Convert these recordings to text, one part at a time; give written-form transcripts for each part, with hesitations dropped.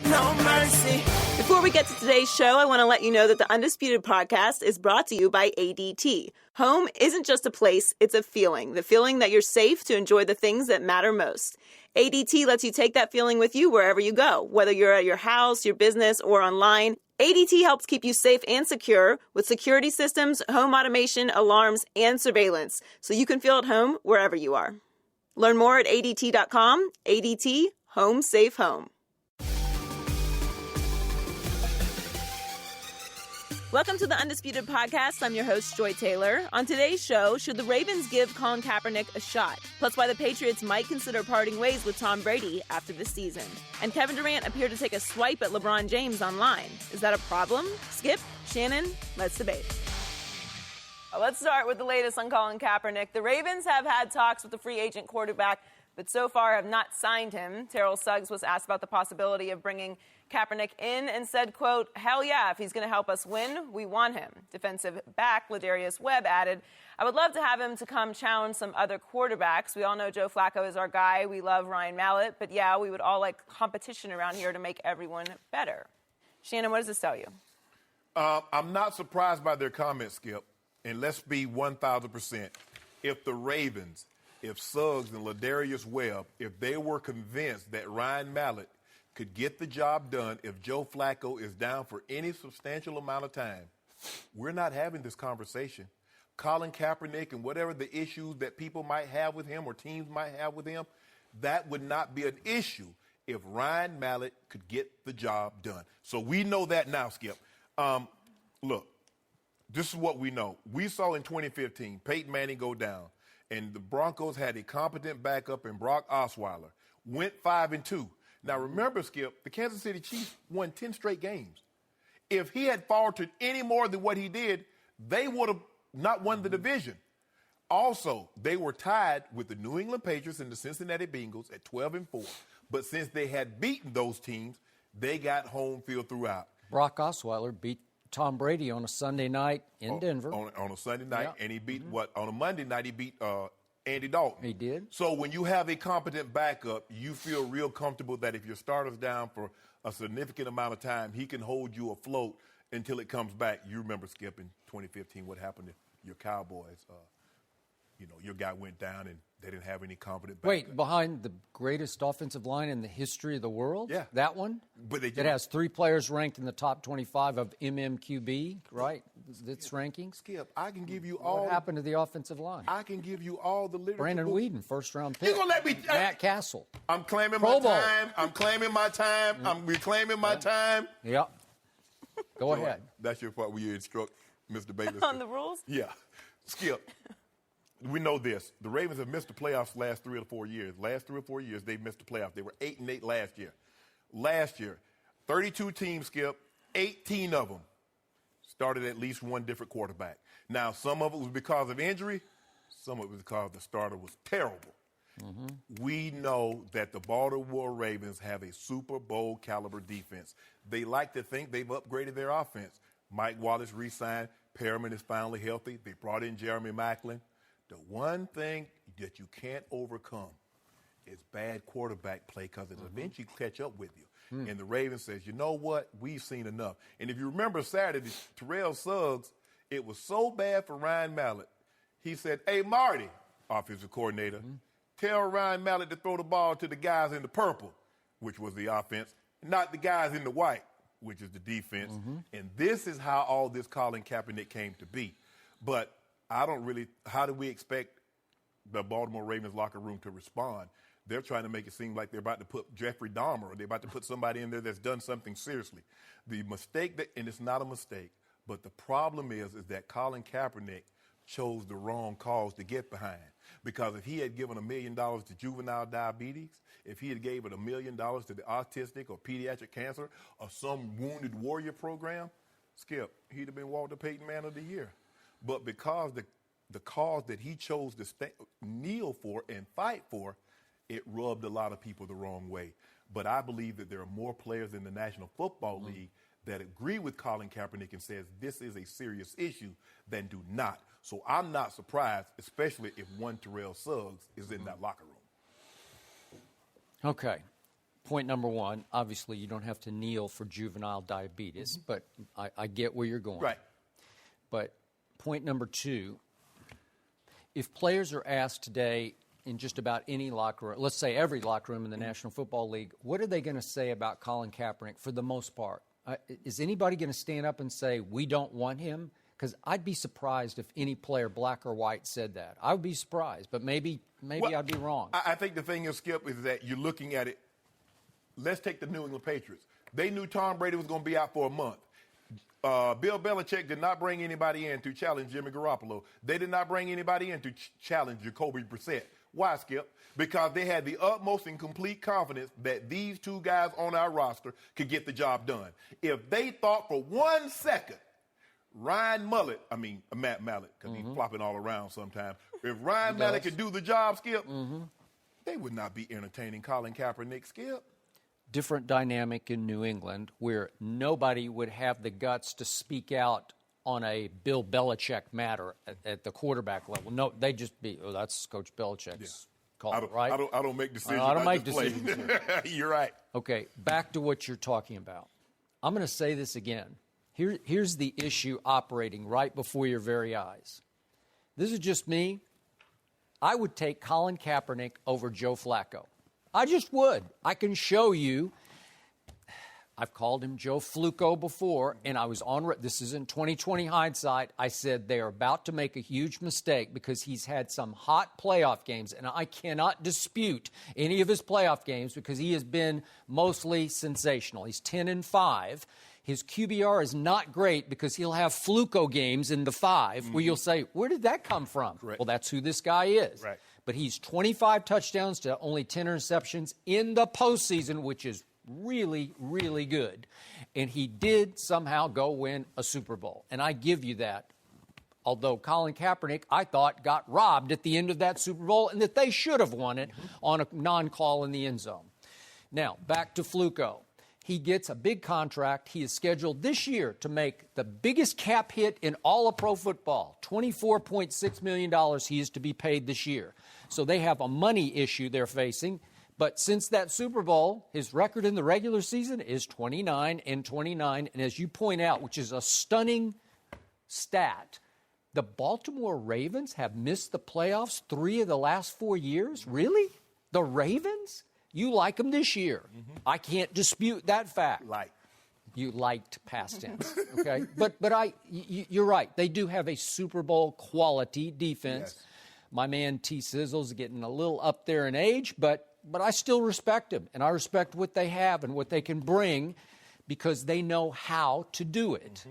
No mercy. Before we get to today's show, I want to let you know that the Undisputed podcast is brought to you by ADT. Home isn't just a place, it's a feeling. The feeling that you're safe to enjoy the things that matter most. ADT lets you take that feeling with you wherever you go. Whether you're at your house, your business, or online, ADT helps keep you safe and secure with security systems, home automation, alarms, and surveillance, so you can feel at home wherever you are. Learn more at ADT.com. ADT, home safe home. Welcome to the Undisputed Podcast. I'm your host, Joy Taylor. On today's show, should the Ravens give Colin Kaepernick a shot? Plus why the Patriots might consider parting ways with Tom Brady after the season. And Kevin Durant appeared to take a swipe at LeBron James online. Is that a problem? Skip, Shannon, let's debate. Let's start with the latest on Colin Kaepernick. The Ravens have had talks with the free agent quarterback, but so far have not signed him. Terrell Suggs was asked about the possibility of bringing Kaepernick in and said, quote, "Hell yeah, if he's going to help us win, we want him." Defensive back Ladarius Webb added, "I would love to have him to come challenge some other quarterbacks. We all know Joe Flacco is our guy. We love Ryan Mallett. But yeah, we would all like competition around here to make everyone better." Shannon, what does this tell you? I'm not surprised by their comments, Skip. And let's be 1,000%. If the Ravens, if Suggs and Ladarius Webb, if they were convinced that Ryan Mallett could get the job done if Joe Flacco is down for any substantial amount of time, we're not having this conversation. Colin Kaepernick and whatever the issues that people might have with him or teams might have with him, that would not be an issue if Ryan Mallett could get the job done. So we know that now, Skip. Look, this is what we know. We saw in 2015 Peyton Manning go down, and the Broncos had a competent backup in Brock Osweiler, went 5-2. Now, remember, Skip, the Kansas City Chiefs won 10 straight games. If he had faltered any more than what he did, they would have not won the division. Also, they were tied with the New England Patriots and the Cincinnati Bengals at 12-4. But since they had beaten those teams, they got home field throughout. Brock Osweiler beat Tom Brady on a Sunday night in Denver. On a Sunday night, yeah. And he beat, on a Monday night, he beat Andy Dalton. He did. So when you have a competent backup, you feel real comfortable that if your starter's down for a significant amount of time, he can hold you afloat until it comes back. You remember, Skip, in 2015, what happened to your Cowboys. Your guy went down and they didn't have any competent backup. Wait, behind the greatest offensive line in the history of the world? Yeah. That one? But it has 3 players ranked in the top 25 of MMQB, right? Its rankings? Skip, I can give you all. What happened to the offensive line? I can give you all the literature. Brandon Weeden, first-round pick. You gonna let me? Matt Castle. I'm claiming Pro my Bowl. time. I'm claiming my time. I'm reclaiming my time. Yeah. Go ahead. That's your part where you instruct Mr. Bayless. On the rules? Yeah. Skip. We know this. The Ravens have missed the playoffs the last 3 or 4 years. Last 3 or 4 years, they've missed the playoffs. They were 8-8 last year. Last year, 32 teams, Skip, 18 of them started at least one different quarterback. Now, some of it was because of injury. Some of it was because the starter was terrible. Mm-hmm. We know that the Baltimore Ravens have a Super Bowl caliber defense. They like to think they've upgraded their offense. Mike Wallace re-signed. Perriman is finally healthy. They brought in Jeremy Maclin. The one thing that you can't overcome is bad quarterback play because it'll eventually catch up with you. And the Ravens says, you know what? We've seen enough. And if you remember Saturday, Terrell Suggs, it was so bad for Ryan Mallett. He said, "Hey, Marty," offensive coordinator, "tell Ryan Mallett to throw the ball to the guys in the purple," which was the offense, not the guys in the white, which is the defense. And this is how all this Colin Kaepernick came to be. But how do we expect the Baltimore Ravens locker room to respond? They're trying to make it seem like they're about to put Jeffrey Dahmer or they're about to put somebody in there that's done something seriously. The mistake, and it's not a mistake, but the problem is that Colin Kaepernick chose the wrong cause to get behind. Because if he had given $1 million to juvenile diabetes, if he had given $1 million to the autistic or pediatric cancer or some wounded warrior program, Skip, he'd have been Walter Payton Man of the Year. But because the cause that he chose to kneel for and fight for, it rubbed a lot of people the wrong way. But I believe that there are more players in the National Football League that agree with Colin Kaepernick and says this is a serious issue than do not. So I'm not surprised, especially if one Terrell Suggs is in that locker room. Okay. point number one, obviously you don't have to kneel for juvenile diabetes, but I get where you're going. Right. But point number two, if players are asked today in just about any locker room, let's say every locker room in the National Football League, what are they going to say about Colin Kaepernick for the most part? Is anybody going to stand up and say, we don't want him? Because I'd be surprised if any player, black or white, said that. I would be surprised, but maybe I'd be wrong. I think the thing is, Skip, is that you're looking at it. Let's take the New England Patriots. They knew Tom Brady was going to be out for a month. Bill Belichick did not bring anybody in to challenge Jimmy Garoppolo. They did not bring anybody in to challenge Jacoby Brissett. Why, Skip? Because they had the utmost and complete confidence that these two guys on our roster could get the job done. If they thought for 1 second Matt Mallett, because he's flopping all around sometimes. If Ryan Mallett could do the job, Skip, they would not be entertaining Colin Kaepernick, Skip. Different dynamic in New England where nobody would have the guts to speak out on a Bill Belichick matter at the quarterback level. No, they just be, that's Coach Belichick's call, right? I don't make decisions. I don't make decisions. You're right. Okay, back to what you're talking about. I'm going to say this again. Here's the issue operating right before your very eyes. This is just me. I would take Colin Kaepernick over Joe Flacco. I just would. I can show you. I've called him Joe Fluco before, and I was on. This is in 2020 hindsight. I said they are about to make a huge mistake because he's had some hot playoff games, and I cannot dispute any of his playoff games because he has been mostly sensational. He's 10-5. His QBR is not great because he'll have Fluco games in the 5 where you'll say, where did that come from? Correct. Well, that's who this guy is. Right. But he's 25 touchdowns to only 10 interceptions in the postseason, which is really, really good. And he did somehow go win a Super Bowl. And I give you that. Although Colin Kaepernick, I thought, got robbed at the end of that Super Bowl and that they should have won it on a non-call in the end zone. Now, back to Fluco. He gets a big contract. He is scheduled this year to make the biggest cap hit in all of pro football, $24.6 million he is to be paid this year. So they have a money issue they're facing. But since that Super Bowl, his record in the regular season is 29-29. And as you point out, which is a stunning stat, the Baltimore Ravens have missed the playoffs 3 of the last 4 years? Really? The Ravens? You like them this year. I can't dispute that fact. You liked past tense, okay? But you're right. They do have a Super Bowl quality defense. Yes. My man T. Sizzle's getting a little up there in age, but I still respect him, and I respect what they have and what they can bring because they know how to do it.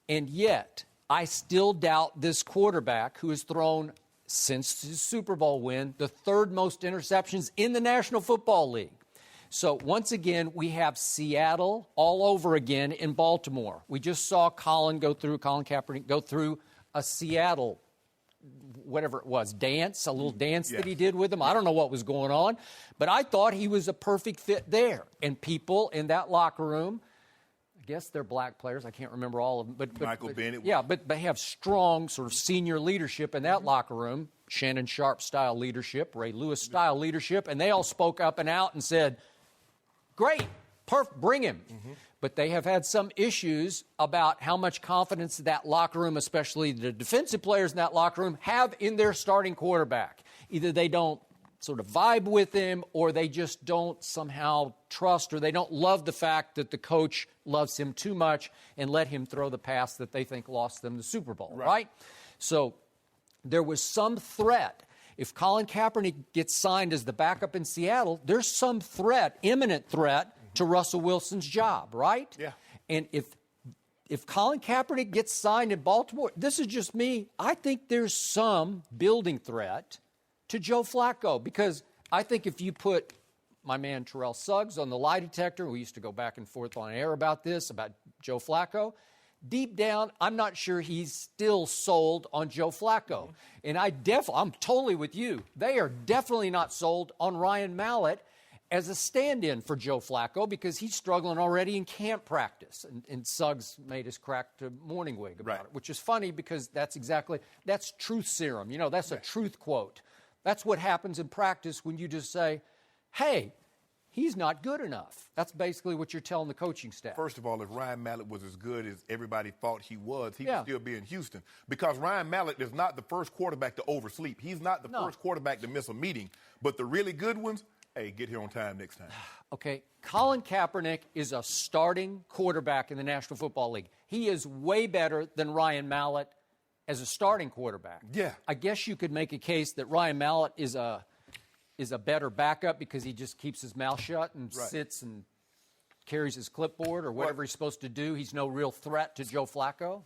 And yet, I still doubt this quarterback who has thrown, since his Super Bowl win, the 3rd most interceptions in the National Football League. So once again, we have Seattle all over again in Baltimore. We just saw Colin Kaepernick go through a Seattle, whatever it was, a little dance that he did with them. I don't know what was going on, but I thought he was a perfect fit there. And people in that locker room, I guess they're black players. I can't remember all of them. But Michael Bennett. Yeah, but they have strong sort of senior leadership in that locker room, Shannon Sharp-style leadership, Ray Lewis-style leadership, and they all spoke up and out and said, great, perfect, bring him. But they have had some issues about how much confidence that locker room, especially the defensive players in that locker room, have in their starting quarterback. Either they don't sort of vibe with him, or they just don't somehow trust, or they don't love the fact that the coach loves him too much and let him throw the pass that they think lost them the Super Bowl, right? So there was some threat. If Colin Kaepernick gets signed as the backup in Seattle, there's some threat, imminent threat, to Russell Wilson's job, right? Yeah. And if Colin Kaepernick gets signed in Baltimore, this is just me, I think there's some building threat to Joe Flacco, because I think if you put my man Terrell Suggs on the lie detector, we used to go back and forth on air about this, about Joe Flacco, deep down, I'm not sure he's still sold on Joe Flacco. And I'm totally with you. They are definitely not sold on Ryan Mallett as a stand-in for Joe Flacco because he's struggling already in camp practice. And Suggs made his crack to Morningwig about it, which is funny because that's truth serum. You know, that's a truth quote. That's what happens in practice when you just say, hey, he's not good enough. That's basically what you're telling the coaching staff. First of all, if Ryan Mallett was as good as everybody thought he was, he would still be in Houston. Because Ryan Mallett is not the first quarterback to oversleep. He's not the first quarterback to miss a meeting. But the really good ones, hey, get here on time next time. Okay, Colin Kaepernick is a starting quarterback in the National Football League. He is way better than Ryan Mallett as a starting quarterback. Yeah. I guess you could make a case that Ryan Mallett is a better backup because he just keeps his mouth shut and sits and carries his clipboard or whatever he's supposed to do. He's no real threat to Joe Flacco.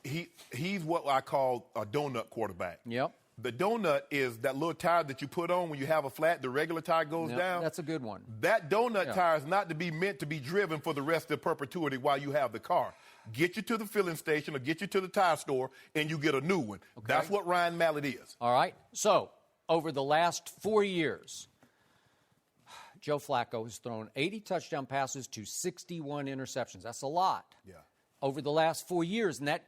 He's what I call a donut quarterback. Yep. The donut is that little tire that you put on when you have a flat, the regular tire goes down. That's a good one. That donut tire is not to be meant to be driven for the rest of perpetuity while you have the car. Get you to the filling station or get you to the tire store and you get a new one. Okay. That's what Ryan Mallett is. All right. So, over the last 4 years, Joe Flacco has thrown 80 touchdown passes to 61 interceptions. That's a lot. Yeah. Over the last 4 years, and that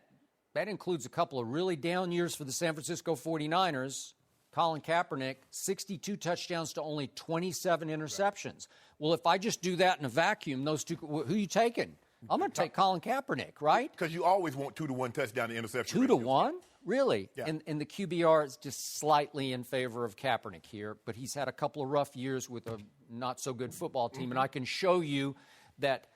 includes a couple of really down years for the San Francisco 49ers. Colin Kaepernick, 62 touchdowns to only 27 interceptions. Right. Well, if I just do that in a vacuum, those two, who are you taking? I'm going to take Colin Kaepernick, right? Because you always want 2-to-1 touchdown to interception. 2-to-1? Really? Yeah. And the QBR is just slightly in favor of Kaepernick here, but he's had a couple of rough years with a not-so-good football team, and I can show you that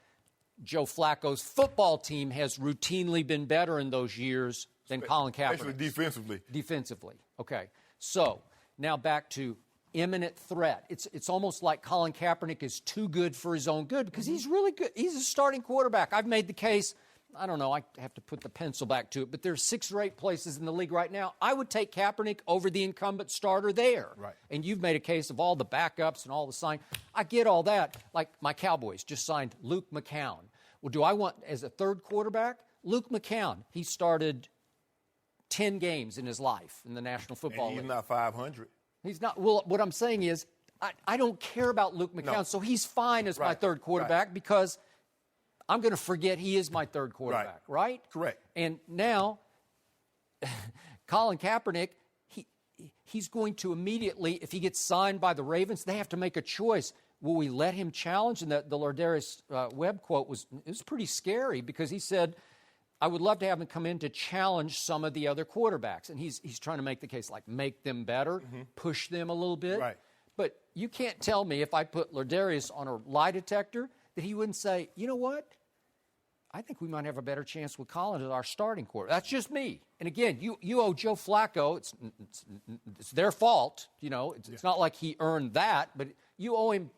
Joe Flacco's football team has routinely been better in those years than Colin Kaepernick. Especially defensively. Defensively. Okay. So, now back to imminent threat. It's almost like Colin Kaepernick is too good for his own good because he's really good. He's a starting quarterback. I've made the case, I don't know, I have to put the pencil back to it, but there's 6 or 8 places in the league right now. I would take Kaepernick over the incumbent starter there. Right. And you've made a case of all the backups and all the sign. I get all that. Like my Cowboys just signed Luke McCown. Well, do I want as a third quarterback? Luke McCown. He started 10 games in his life in the National Football League. He's not 500. He's not. Well, what I'm saying is I don't care about Luke McCown, so he's fine as my third quarterback because I'm going to forget he is my third quarterback, right? Correct. And now, Colin Kaepernick, he's going to immediately, if he gets signed by the Ravens, they have to make a choice. Will we let him challenge? And the Lardarius Webb quote was pretty scary because he said, I would love to have him come in to challenge some of the other quarterbacks. And he's trying to make the case, like, make them better, push them a little bit. Right. But you can't tell me if I put Lardarius on a lie detector that he wouldn't say, you know what? I think we might have a better chance with Colin as our starting quarterback. That's just me. And again, you owe Joe Flacco. It's their fault. You know, it's not like he earned that, but you owe him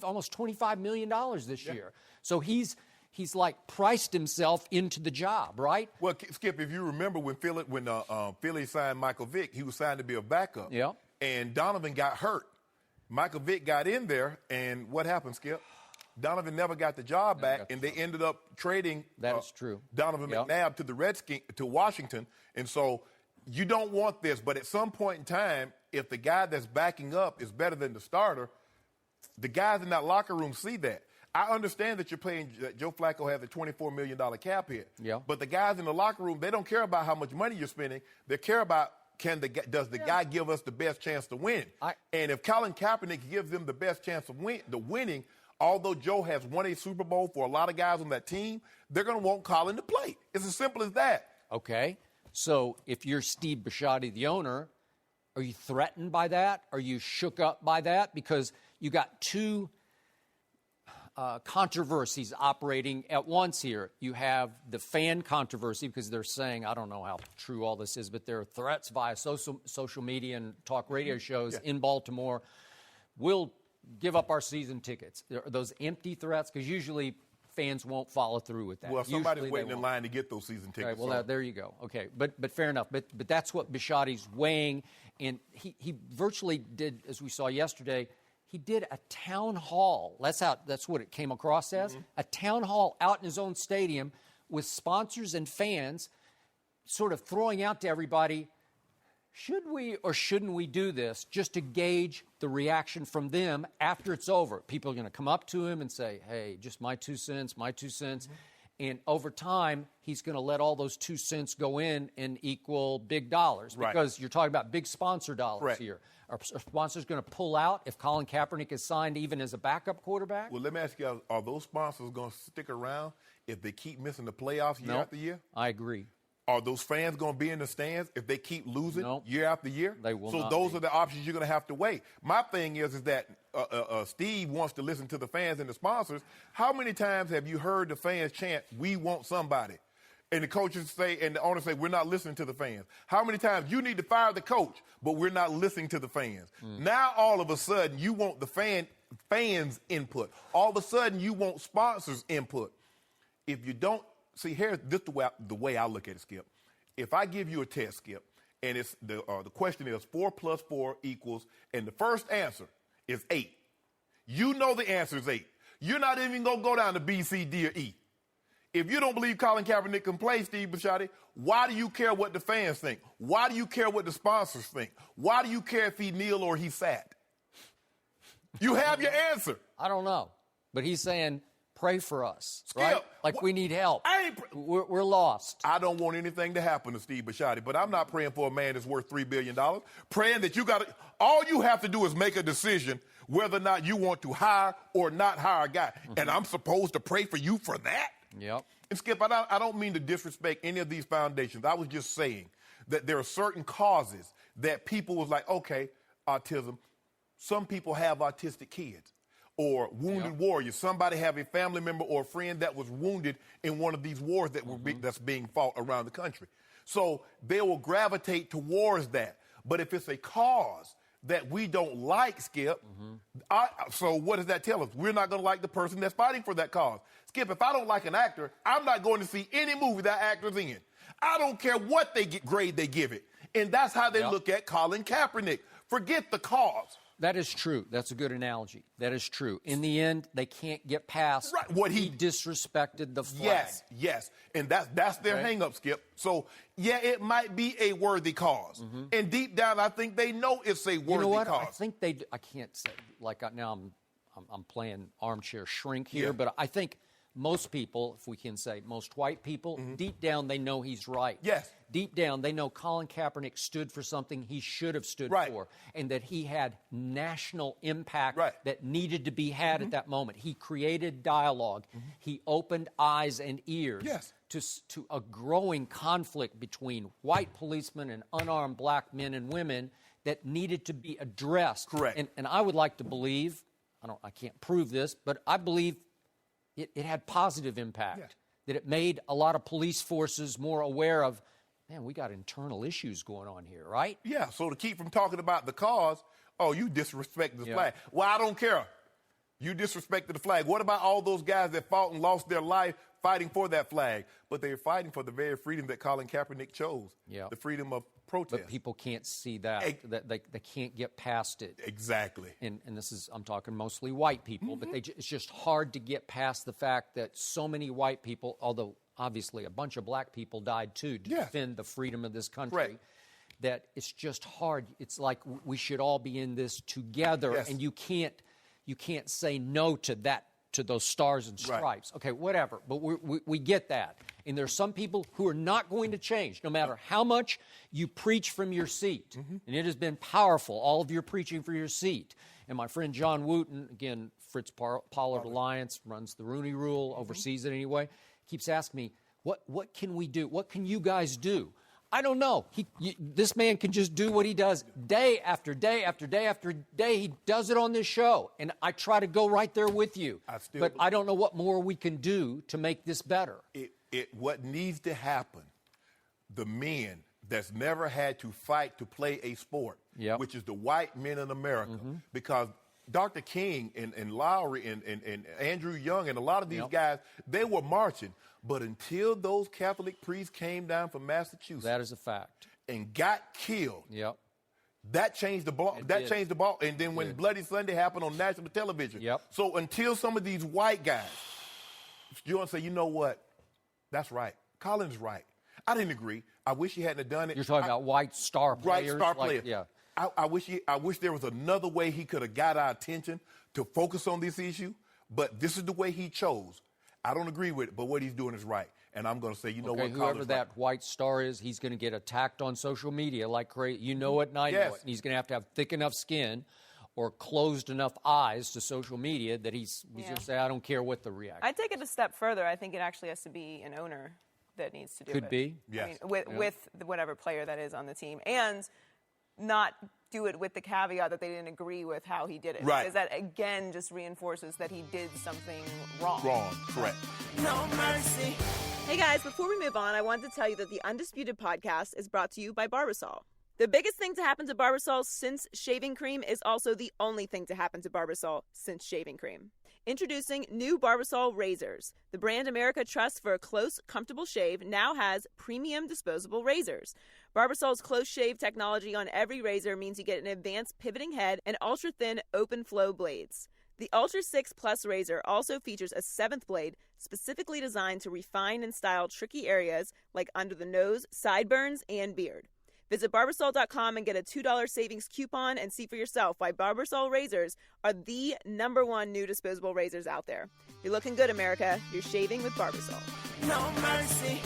almost $25 million this year. So he's like priced himself into the job, right? Well, Skip, if you remember when Philly signed Michael Vick, he was signed to be a backup. Yeah. And Donovan got hurt. Michael Vick got in there, and what happened, Skip? Donovan never got the job back, and they ended up trading is true. Donovan McNabb to the Redskins, to Washington. And so you don't want this, but at some point in time, if the guy that's backing up is better than the starter, the guys in that locker room see that. I understand that Joe Flacco has a $24 million cap hit. Yeah. But the guys in the locker room, they don't care about how much money you're spending. They care about does the guy give us the best chance to win? And if Colin Kaepernick gives them the best chance of winning, although Joe has won a Super Bowl for a lot of guys on that team, they're going to want Colin to play. It's as simple as that. Okay. So if you're Steve Bisciotti, the owner, are you threatened by that? Are you shook up by that? Because you got two controversies operating at once here. You have the fan controversy because they're saying, I don't know how true all this is, but there are threats via social media and talk radio shows in Baltimore. We'll give up our season tickets. Are those empty threats? Because usually fans won't follow through with that. Well, somebody's waiting in line to get those season tickets. Okay, well, there you go. Okay, but fair enough. But that's what Bisciotti's weighing, and he virtually did, as we saw yesterday, he did a town hall. That's what it came across as, a town hall out in his own stadium with sponsors and fans sort of throwing out to everybody, should we or shouldn't we do this, just to gauge the reaction from them after it's over. People are going to come up to him and say, hey, just my 2 cents, my 2 cents. And over time, he's going to let all those 2 cents go in and equal big dollars because you're talking about big sponsor dollars here. Are sponsors going to pull out if Colin Kaepernick is signed even as a backup quarterback? Well, let me ask you, are those sponsors going to stick around if they keep missing the playoffs year after year? I agree. Are those fans going to be in the stands if they keep losing year after year? They will so not those be. are the options you're going to have to weigh. My thing is that Steve wants to listen to the fans and the sponsors. How many times have you heard the fans chant, "We want somebody"? And the coaches say, and the owners say, "We're not listening to the fans." How many times you need to fire the coach, but we're not listening to the fans? Now, all of a sudden, you want the fans' input. All of a sudden, you want sponsors' input. If you don't, see, here's this the way I look at it, Skip. If I give you a test, Skip, and it's the question is 4 + 4 equals, and the first answer is 8. You know the answer is 8. You're not even going to go down to B, C, D, or E. If you don't believe Colin Kaepernick can play, Steve Bisciotti, why do you care what the fans think? Why do you care what the sponsors think? Why do you care if he kneel or he sat? You have your answer. I don't know. But he's saying, pray for us, Skip, right? Like we need help. We're lost. I don't want anything to happen to Steve Bisciotti, but I'm not praying for a man that's worth $3 billion. Praying that all you have to do is make a decision whether or not you want to hire or not hire a guy. And I'm supposed to pray for you for that? Yep. And Skip, I don't mean to disrespect any of these foundations. I was just saying that there are certain causes that people was like, okay, autism. Some people have autistic kids or wounded warriors. Somebody have a family member or a friend that was wounded in one of these wars that that's being fought around the country. So they will gravitate towards that. But if it's a cause that we don't like, Skip, so what does that tell us? We're not going to like the person that's fighting for that cause. Skip, if I don't like an actor, I'm not going to see any movie that actor's in. I don't care what grade they give it. And that's how they look at Colin Kaepernick. Forget the cause. That is true. That's a good analogy. That is true. In the end, they can't get past what he disrespected the flag. Yes. And that's their hang-up, Skip. So, yeah, it might be a worthy cause. And deep down, I think they know it's a worthy You know what? cause. I think I can't say, now I'm playing armchair shrink here, but I think most people, if we can say most white people, deep down they know he's right. Yes. Deep down they know Colin Kaepernick stood for something he should have stood for, and that he had national impact that needed to be had at that moment. He created dialogue. He opened eyes and ears to a growing conflict between white policemen and unarmed black men and women that needed to be addressed. Correct. And I would like to believe, I can't prove this, but I believe it had positive impact, that it made a lot of police forces more aware of, man, we got internal issues going on here, right? Yeah, so to keep from talking about the cause, you disrespect the flag. Well, I don't care. You disrespected the flag. What about all those guys that fought and lost their life fighting for that flag? But they're fighting for the very freedom that Colin Kaepernick chose, the freedom of protest. But people can't see that. They can't get past it. Exactly. And this is, I'm talking mostly white people, but it's just hard to get past the fact that so many white people, although obviously a bunch of black people died too to defend the freedom of this country, that it's just hard. It's like we should all be in this together, and you can't say no to that, to those stars and stripes. Okay, whatever, but we get that. And there's some people who are not going to change, no matter how much you preach from your seat. And it has been powerful, all of your preaching for your seat. And my friend John Wooten, again, Fritz Pollard Alliance, runs the Rooney Rule, oversees it anyway, keeps asking me, what can we do? What can you guys do? I don't know. This man can just do what he does day after day after day after day. He does it on this show, and I try to go right there with you. But I don't know what more we can do to make this better. What needs to happen, the men that's never had to fight to play a sport, which is the white men in America, because Dr. King and Lowry and Andrew Young and a lot of these guys, they were marching. But until those Catholic priests came down from Massachusetts. That is a fact. And got killed. That changed the ball. Changed the ball. And then when Bloody Sunday happened on national television. So until some of these white guys, you want to say, you know what? That's right. Colin's right. I didn't agree. I wish he hadn't done it. You're talking about white star players? Right, star players. I wish there was another way he could have got our attention to focus on this issue, but this is the way he chose. I don't agree with it, but what he's doing is right. And I'm going to say, you know what, whoever that white star is, he's going to get attacked on social media like crazy. You know it, and I know it. And he's going to have thick enough skin or closed enough eyes to social media that he's going to say, I don't care what the reaction. I'd take it a step further. I think it actually has to be an owner that needs to do it. Could be. Yes. I mean, with whatever player that is on the team. And not do it with the caveat that they didn't agree with how he did it. Right. Because that, again, just reinforces that he did something wrong. Wrong, correct. No mercy. Hey, guys, before we move on, I wanted to tell you that the Undisputed podcast is brought to you by Barbasol. The biggest thing to happen to Barbasol since shaving cream is also the only thing to happen to Barbasol since shaving cream. Introducing new Barbasol razors. The brand America trusts for a close, comfortable shave now has premium disposable razors. Barbasol's close shave technology on every razor means you get an advanced pivoting head and ultra-thin open flow blades. The Ultra 6 Plus razor also features a 7th blade specifically designed to refine and style tricky areas like under the nose, sideburns, and beard. Visit Barbasol.com and get a $2 savings coupon and see for yourself why Barbasol razors are the #1 new disposable razors out there. You're looking good, America. You're shaving with Barbasol. No mercy.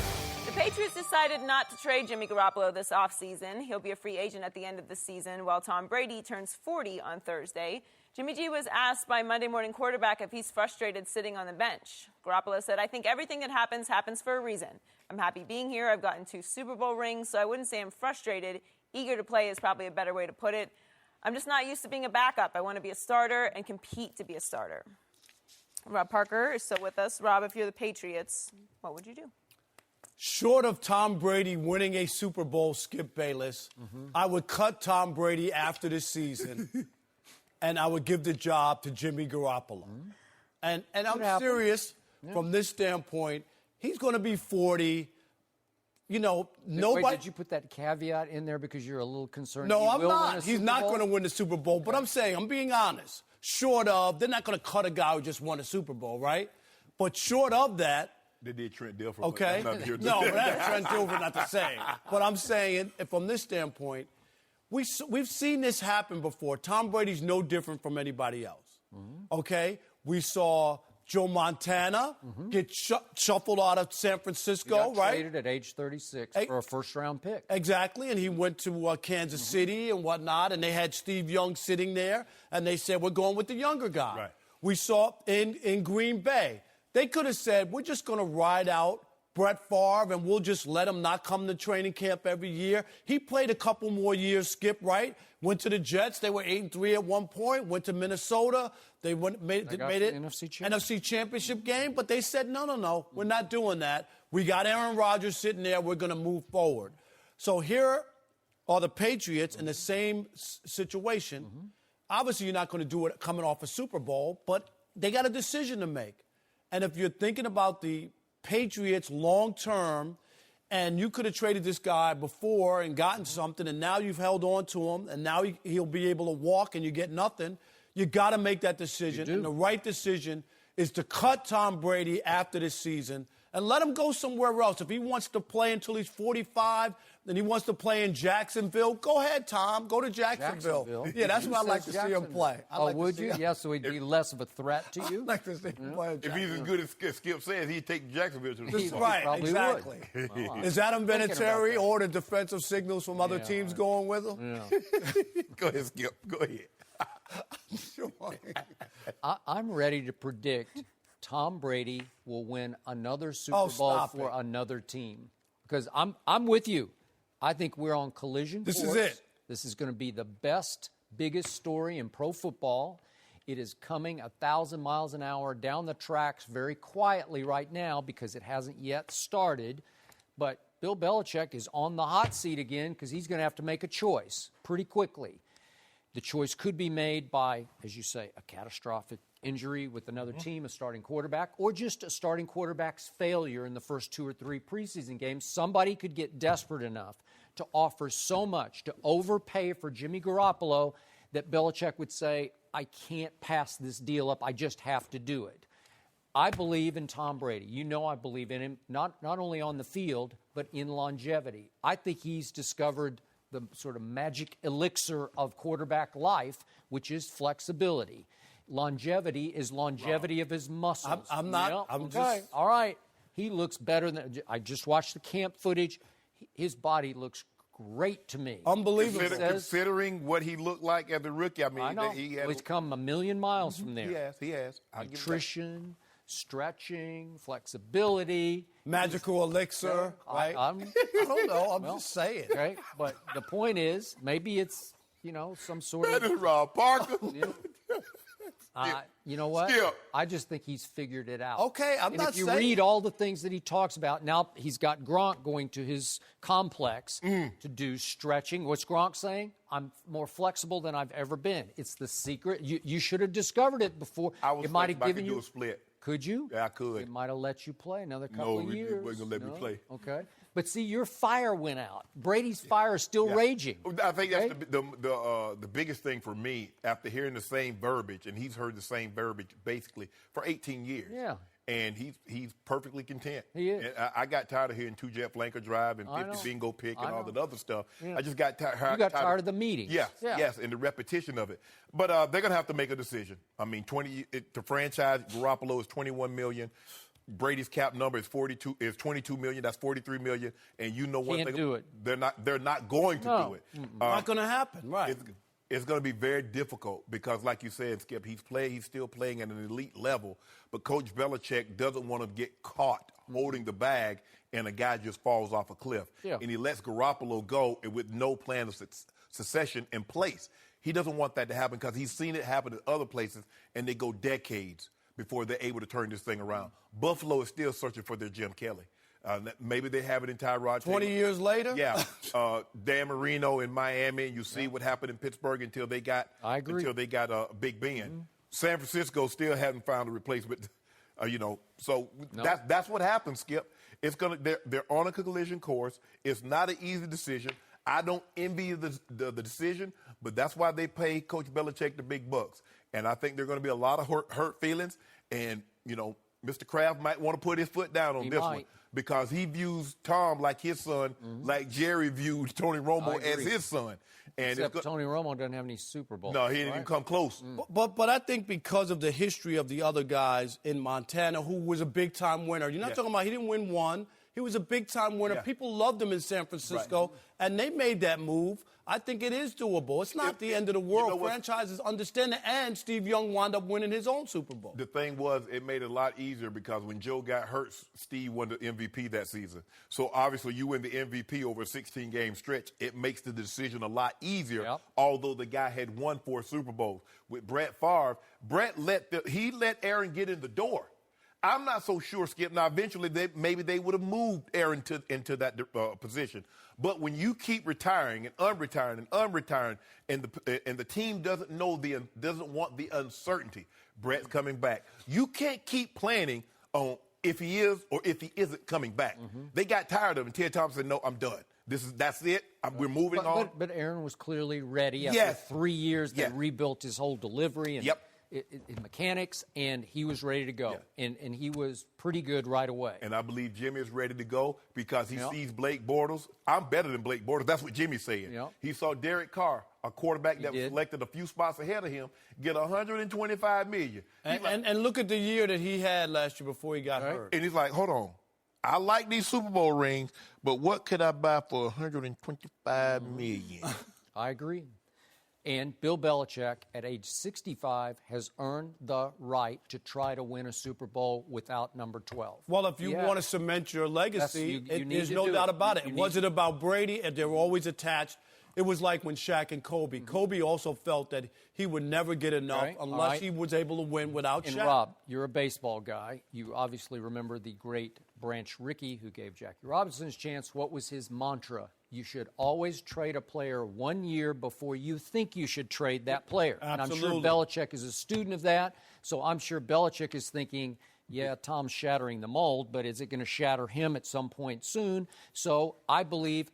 The Patriots decided not to trade Jimmy Garoppolo this offseason. He'll be a free agent at the end of the season while Tom Brady turns 40 on Thursday. Jimmy G was asked by Monday Morning Quarterback if he's frustrated sitting on the bench. Garoppolo said, I think everything that happens for a reason. I'm happy being here. I've gotten 2 Super Bowl rings, so I wouldn't say I'm frustrated. Eager to play is probably a better way to put it. I'm just not used to being a backup. I want to be a starter and compete to be a starter. Rob Parker is still with us. Rob, if you're the Patriots, what would you do? Short of Tom Brady winning a Super Bowl, Skip Bayless, I would cut Tom Brady after this season, and I would give the job to Jimmy Garoppolo. And I'm serious from this standpoint. He's going to be 40. You know, nobody. Wait, did you put that caveat in there because you're a little concerned? No, I'm not. He's not going to win the Super Bowl. But I'm saying, I'm being honest. Short of, they're not going to cut a guy who just won a Super Bowl, right? But short of that. They did Trent Dilfer. Okay. No, that's Trent Dilfer, not the same. But I'm saying, from this standpoint, we've seen this happen before. Tom Brady's no different from anybody else. Okay? We saw Joe Montana get shuffled out of San Francisco, he got right? Traded at age 36 for a first-round pick. Exactly, and he went to Kansas City and whatnot, and they had Steve Young sitting there, and they said, we're going with the younger guy. Right. We saw in Green Bay. They could have said, we're just going to ride out Brett Favre, and we'll just let him not come to training camp every year. He played a couple more years, Skip, right? Went to the Jets. They were 8-3 at one point. Went to Minnesota. They made it NFC Championship game. But they said, no, we're not doing that. We got Aaron Rodgers sitting there. We're going to move forward. So here are the Patriots in the same situation. Obviously, you're not going to do it coming off a Super Bowl, but they got a decision to make. And if you're thinking about the Patriots long term, and you could have traded this guy before and gotten something, and now you've held on to him, and now he'll be able to walk and you get nothing, you got to make that decision. And the right decision is to cut Tom Brady after this season and let him go somewhere else. If he wants to play until he's 45 and he wants to play in Jacksonville, go ahead, Tom. Go to Jacksonville. Yeah, that's where I'd like to see him play. Would you? Yeah, so he'd be less of a threat to you? I'd like to see him play in If he's as good as Skip says, he'd take Jacksonville to the Super Bowl. Right, exactly. Is Adam Vinatieri or the defensive signals from other teams going with him? Yeah. Go ahead, Skip. Go ahead. I'm ready to predict Tom Brady will win another Super Bowl for another team. Because I'm with you. I think we're on collision course. This is it. This is going to be the best, biggest story in pro football. It is coming 1,000 miles an hour down the tracks very quietly right now because it hasn't yet started. But Bill Belichick is on the hot seat again because he's going to have to make a choice pretty quickly. The choice could be made by, as you say, a catastrophic injury with another team, a starting quarterback, or just a starting quarterback's failure in the first 2 or 3 preseason games. Somebody could get desperate enough to offer so much, to overpay for Jimmy Garoppolo, that Belichick would say, I can't pass this deal up. I just have to do it. I believe in Tom Brady. You know I believe in him, not only on the field, but in longevity. I think he's discovered the sort of magic elixir of quarterback life, which is flexibility. longevity is longevity of his muscles. I'm not. Yeah, I'm okay. just. All right. He looks better than. I just watched the camp footage. His body looks great to me. Unbelievable. Considering what he looked like as a rookie, I mean, I know. he's come a million miles from there. He has. Nutrition, stretching, flexibility. Magical elixir, right? I don't know. I'm just saying. Right? But the point is, maybe it's, some sort That of. is Rob Parker. You know what? Skip. I just think he's figured it out. Okay, I'm and not if you saying- read all the things that he talks about, now he's got Gronk going to his complex to do stretching. What's Gronk saying? I'm more flexible than I've ever been. It's the secret. You should have discovered it before. I was it might have thinking I given could you do a split. Could you? Yeah, I could. It might have let you play another couple of years. No, it wasn't going to let me play. Okay. But see, your fire went out. Brady's fire is still raging. I think that's the biggest thing for me after hearing the same verbiage, and he's heard the same verbiage basically for 18 years. Yeah. And he's perfectly content. He is. And I got tired of hearing two-jet flanker drive and 50 bingo pick and all that other stuff. Yeah. I just got tired. You got tired of the meetings. Yes, and the repetition of it. But they're going to have to make a decision. I mean, the franchise, Garoppolo is $21 million. Brady's cap number is $22 million. That's $43 million. And you know one Can't thing. do it. They're not going to do it. Not going to happen, right? It's going to be very difficult because, like you said, Skip, he's still playing at an elite level. But Coach Belichick doesn't want to get caught holding the bag and a guy just falls off a cliff. Yeah. And he lets Garoppolo go with no plan of succession in place. He doesn't want that to happen because he's seen it happen in other places, and they go decades before they're able to turn this thing around. Buffalo is still searching for their Jim Kelly. Maybe they have it in Tyrod 20 Taylor. years later? Yeah. Dan Marino in Miami, and you see what happened in Pittsburgh until they got Big Ben. Mm-hmm. San Francisco still hasn't found a replacement, So that's what happens, Skip. They're on a collision course. It's not an easy decision. I don't envy the decision, but that's why they pay Coach Belichick the big bucks. And I think there are going to be a lot of hurt feelings. And, Mr. Kraft might want to put his foot down on this one because he views Tom like his son, like Jerry viewed Tony Romo as his son. And Except Tony Romo doesn't have any Super Bowls. No, he didn't even come close. But I think because of the history of the other guys in Montana who was a big-time winner. You're not talking about he didn't win one. He was a big-time winner. Yeah. People loved him in San Francisco, and they made that move. I think it is doable. It's not the end of the world. Franchises understand it, and Steve Young wound up winning his own Super Bowl. The thing was, it made it a lot easier because when Joe got hurt, Steve won the MVP that season. So obviously, you win the MVP over a 16-game stretch. It makes the decision a lot easier, although the guy had won 4 Super Bowls. With Brett Favre, he let Aaron get in the door. I'm not so sure, Skip. Now, eventually, maybe they would have moved Aaron into that position. But when you keep retiring and unretiring, and the team doesn't want the uncertainty, Brett's coming back. You can't keep planning on if he is or if he isn't coming back. They got tired of him. Ted Thompson said, "No, I'm done. That's it. We're moving on." But Aaron was clearly ready after 3 years. They rebuilt his whole delivery and mechanics, and he was ready to go. And he was pretty good right away. And I believe Jimmy is ready to go because he sees Blake Bortles. I'm better than Blake Bortles. That's what Jimmy's saying. He saw Derek Carr, a quarterback that was selected a few spots ahead of him, get $125 million. And look at the year that he had last year before he got hurt. And he's like, hold on. I like these Super Bowl rings, but what could I buy for $125 million? I agree. And Bill Belichick, at age 65, has earned the right to try to win a Super Bowl without number 12. Well, if you want to cement your legacy, there's no doubt about it. Was it about Brady? And they were always attached. It was like when Shaq and Kobe. Kobe also felt that he would never get enough unless he was able to win without Shaq. And Rob, you're a baseball guy. You obviously remember the great Branch Rickey who gave Jackie Robinson his chance. What was his mantra? You should always trade a player 1 year before you think you should trade that player. Absolutely. And I'm sure Belichick is a student of that. So I'm sure Belichick is thinking, Tom's shattering the mold, but is it going to shatter him at some point soon? So I believe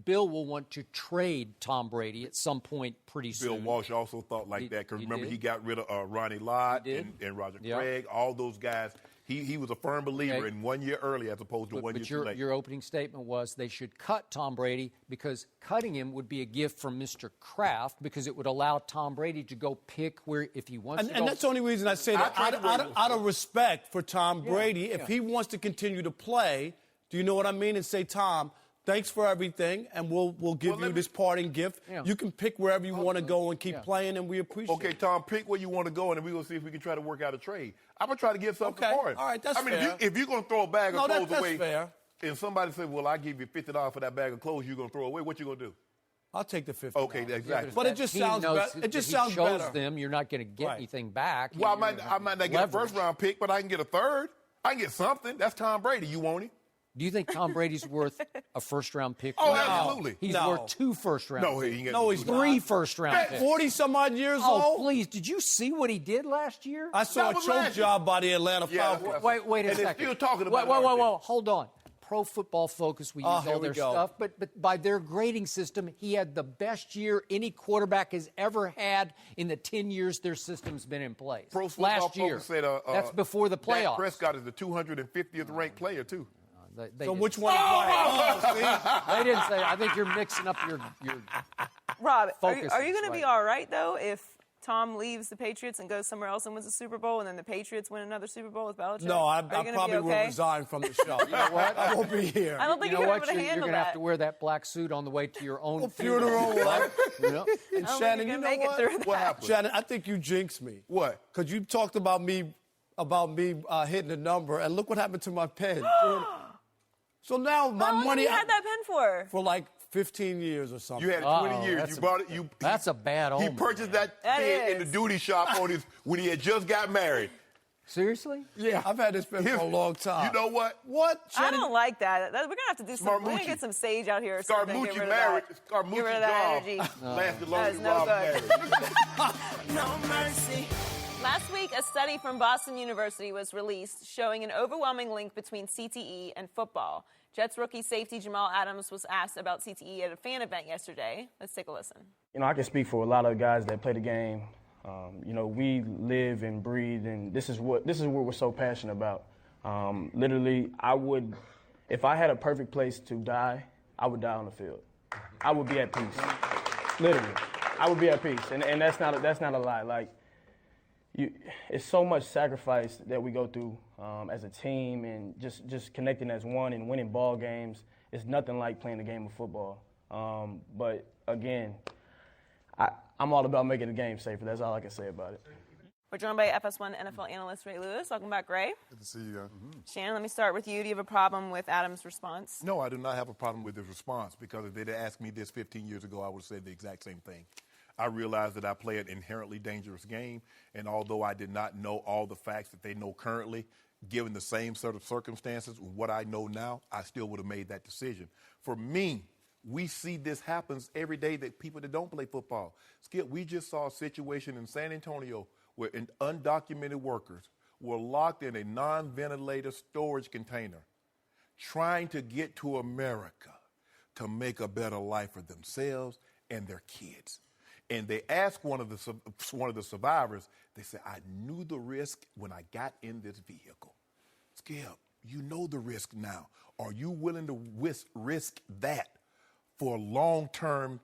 Bill will want to trade Tom Brady at some point pretty soon. Bill Walsh also thought like that because remember he got rid of Ronnie Lott and Roger Craig, all those guys. He was a firm believer in 1 year early as opposed to 1 year too late. Your opening statement was they should cut Tom Brady because cutting him would be a gift from Mr. Kraft because it would allow Tom Brady to go pick where if he wants to go. And that's the only reason I say that. Out of respect for Tom Brady, if he wants to continue to play, do you know what I mean? And say, Tom, thanks for everything, and we'll give you this parting gift. Yeah. You can pick wherever you want to go and keep playing, and we appreciate it. Okay, Tom, pick where you want to go, and then we're going to see if we can try to work out a trade. I'm going to try to get something for him. All right, that's fair. If you're going to throw a bag of clothes that's away, fair. and somebody says, well, I give you $50 for that bag of clothes you're going to throw away, what you going to do? I'll take the $50. Okay, exactly. But it just sounds better. It just sounds better. He shows them you're not going to get anything back. Well, I might not get a first-round pick, but I can get a third. I can get something. That's Tom Brady. You want him? Do you think Tom Brady's worth a first-round pick? Oh, absolutely. He's worth 2 first-round picks. No, he's 3 first-round picks. 40-some-odd years old? Oh, please. Did you see what he did last year? I saw a choke job by the Atlanta Falcons. Wait a second. And they're still talking about it. Whoa. Hold on. Pro Football Focus, we use all their stuff. But by their grading system, he had the best year any quarterback has ever had in the 10 years their system's been in place. Pro Football last year. Focus said that's before the playoffs. Dak Prescott is the 250th ranked player, too. So which one is right? They didn't say. I think you're mixing up your Rob, focus. Are you going to be all right, though, if Tom leaves the Patriots and goes somewhere else and wins a Super Bowl, and then the Patriots win another Super Bowl with Belichick? No, I probably will resign from the show. You know what? I won't be here. I don't think you're going to be able to handle that. You're going to have to wear that black suit on the way to your own funeral. And Shannon, you know what? What happened? Shannon, I think you jinxed me. What? Because you talked about me hitting a number, and look what happened to my pen. So now my money. How long have you had that pen for? For like 15 years or something. You had it 20 years. You bought it. That's a bad omen. He purchased that pen in the duty shop when he had just got married. Seriously? Yeah, I've had this pen for a long time. You know what? What? I don't like that. We're going to have to do something. We're going to get some sage out here or something. Scarmucci married. Scarmucci's job lasted longer than Rob married. No mercy. Last week, a study from Boston University was released showing an overwhelming link between CTE and football. Jets rookie safety Jamal Adams was asked about CTE at a fan event yesterday. Let's take a listen. You know, I can speak for a lot of guys that play the game. You know, we live and breathe, and this is what we're so passionate about. Literally, if I had a perfect place to die, I would die on the field. I would be at peace. Literally, I would be at peace, and that's not a lie. Like, it's so much sacrifice that we go through as a team, and just connecting as one and winning ball games. It's nothing like playing the game of football. But again, I'm all about making the game safer. That's all I can say about it. We're joined by FS1 NFL analyst Ray Lewis. Welcome back, Ray. Good to see you guys. Shannon, let me start with you. Do you have a problem with Adams' response? No, I do not have a problem with his response, because if they'd asked me this 15 years ago, I would have said the exact same thing. I realized that I play an inherently dangerous game, and although I did not know all the facts that they know currently, given the same sort of circumstances, what I know now, I still would have made that decision. For me, we see this happens every day that people that don't play football. Skip, we just saw a situation in San Antonio where undocumented workers were locked in a non-ventilator storage container trying to get to America to make a better life for themselves and their kids. And they asked one of the survivors, they said, I knew the risk when I got in this vehicle. Skip, you know the risk now. Are you willing to risk that for a long-term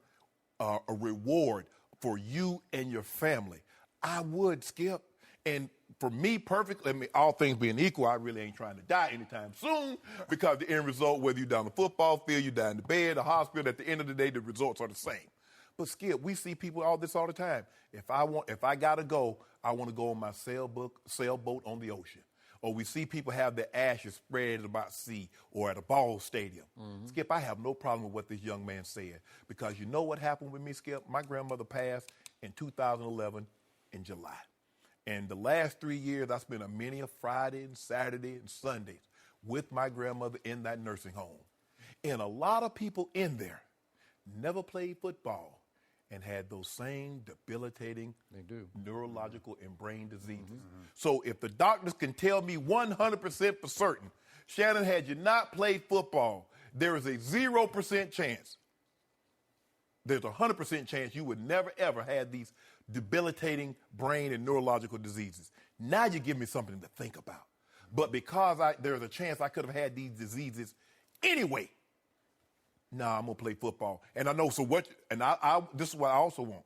a reward for you and your family? I would, Skip. And for me, perfectly, all things being equal, I really ain't trying to die anytime soon, because the end result, whether you're down the football field, you're down in the bed, the hospital, at the end of the day, the results are the same. But Skip, we see people all the time. If I gotta go, I want to go on my sailboat on the ocean. Or we see people have their ashes spread about sea or at a ball stadium. Skip, I have no problem with what this young man said, because you know what happened with me, Skip? My grandmother passed in 2011 in July. And the last 3 years, I spent many a Friday and Saturday and Sundays with my grandmother in that nursing home. And a lot of people in there never played football and had those same debilitating neurological and brain diseases. So if the doctors can tell me 100% for certain, Shannon, had you not played football, there is a 0% chance, there's a 100% chance you would never, ever have these debilitating brain and neurological diseases. Now you give me something to think about. But because there's a chance I could have had these diseases anyway, nah, I'm going to play football. And I know, so what, and this is what I also want.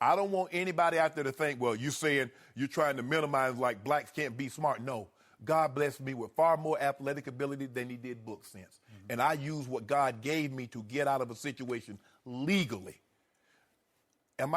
I don't want anybody out there to think, well, you're saying you're trying to minimize like blacks can't be smart. No. God blessed me with far more athletic ability than he did book sense. And I use what God gave me to get out of a situation legally. I'm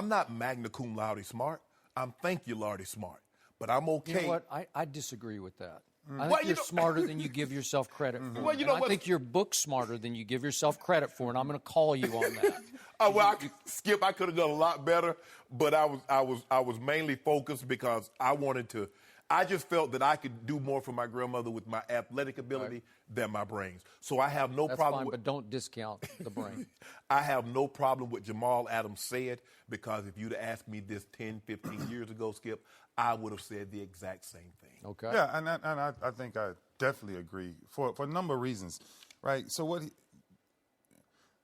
not magna cum laude smart. I'm thank you, Lordy smart. But I'm okay. You know what? I disagree with that. I think you're smarter than you give yourself credit for. Well, you know I think your book's smarter than you give yourself credit for, and I'm going to call you on that. Skip, I could have done a lot better, but I was mainly focused because I just felt that I could do more for my grandmother with my athletic ability than my brains. So I have no That's problem fine, but don't discount the brain. I have no problem with Jamal Adams said, because if you'd asked me this 10, 15 years ago, Skip, I would have said the exact same thing. Okay. Yeah, and I think I definitely agree for a number of reasons, right? So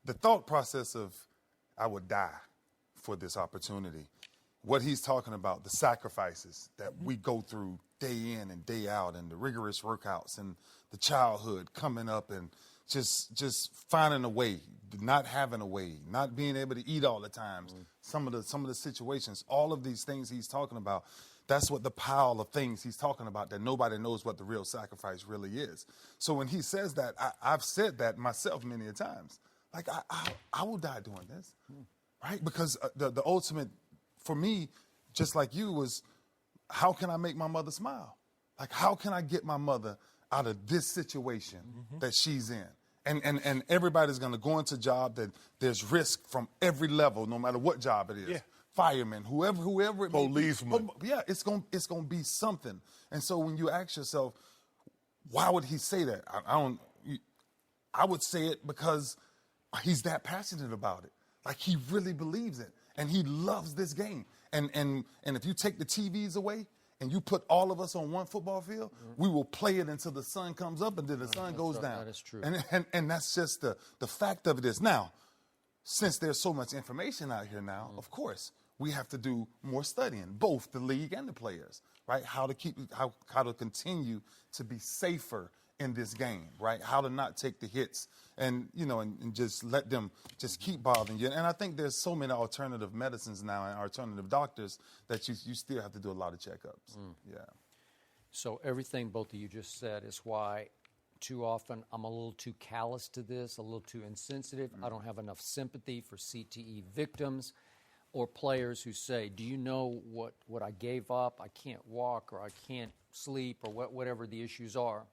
the thought process of I would die for this opportunity, what he's talking about, the sacrifices that we go through day in and day out, and the rigorous workouts, and the childhood coming up, and just finding a way, not having a way, not being able to eat all the times, some of the situations, all of these things he's talking about. That's what the pile of things he's talking about, that nobody knows what the real sacrifice really is. So when he says that, I've said that myself many a times. Like, I will die doing this, right? Because the ultimate, for me, just like you, was how can I make my mother smile? Like, how can I get my mother out of this situation that she's in? And everybody's going to go into a job that there's risk from every level, no matter what job it is. Yeah. Firemen, whoever it may be. Policemen. Yeah, it's going to be something. And so when you ask yourself, why would he say that? I would say it because he's that passionate about it. Like, he really believes it. And he loves this game. And if you take the TVs away and you put all of us on one football field, we will play it until the sun comes up and then the sun goes down. That is true. And that's just the fact of it is. Now, since there's so much information out here now, of course, we have to do more studying, both the league and the players, right? How to continue to be safer in this game, right? How to not take the hits and just let them just keep bothering you. And I think there's so many alternative medicines now and alternative doctors that you still have to do a lot of checkups. Yeah. So everything both of you just said is why too often I'm a little too callous to this, a little too insensitive. I don't have enough sympathy for CTE victims or players who say, do you know what I gave up? I can't walk, or I can't sleep, or whatever the issues are.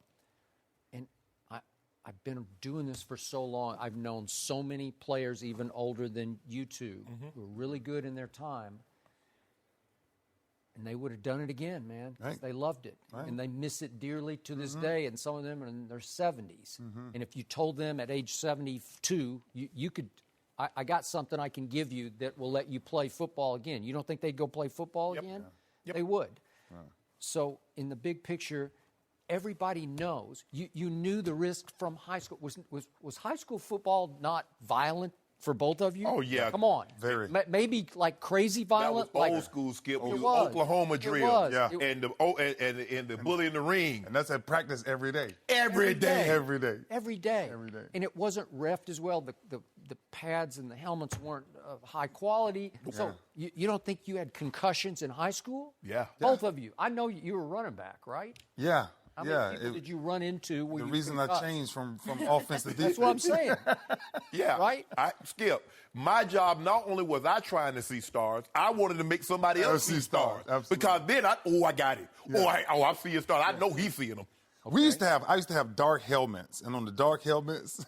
And I've been doing this for so long. I've known so many players, even older than you two, who are really good in their time. And they would have done it again, man. Right. They loved it. Right. And they miss it dearly to this day. And some of them are in their 70s. And if you told them at age 72, you could, I got something I can give you that will let you play football again. You don't think they'd go play football again? Yep. They would. So in the big picture, everybody knows. You knew the risk from high school. Was high school football not violent for both of you? Oh, yeah. Come on. Very. Maybe like crazy violent? That was old school, Skip. It was Oklahoma drill. It was. Yeah. And the bully in the ring. And that's at practice every day. Every day. Every day. Every day. Every day. And it wasn't reffed as well. The pads and the helmets weren't of high quality. So you don't think you had concussions in high school? Yeah. Both of you. I know you were running back, right? Yeah. How many people did you run into? The reason I changed from offense to defense. That's what I'm saying. Yeah. Right? Skip, my job, not only was I trying to see stars, I wanted to make somebody else see stars. Absolutely. Because then I got it. Yeah. I see a star. I know he's seeing them. Okay. I used to have dark helmets. And on the dark helmets,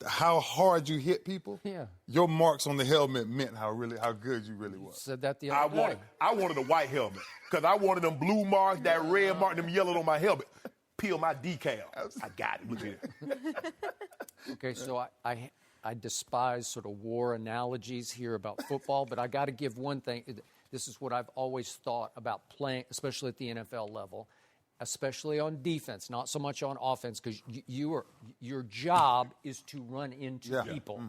how hard you hit people, your marks on the helmet meant how good you really was. Said that the other day. I wanted a white helmet because I wanted them blue marks, that red mark, them yellow on my helmet. Peel my decal. I got it. Look at it. Okay, so I despise sort of war analogies here about football, but I got to give one thing. This is what I've always thought about playing, especially at the NFL level, especially on defense, not so much on offense, because your job is to run into people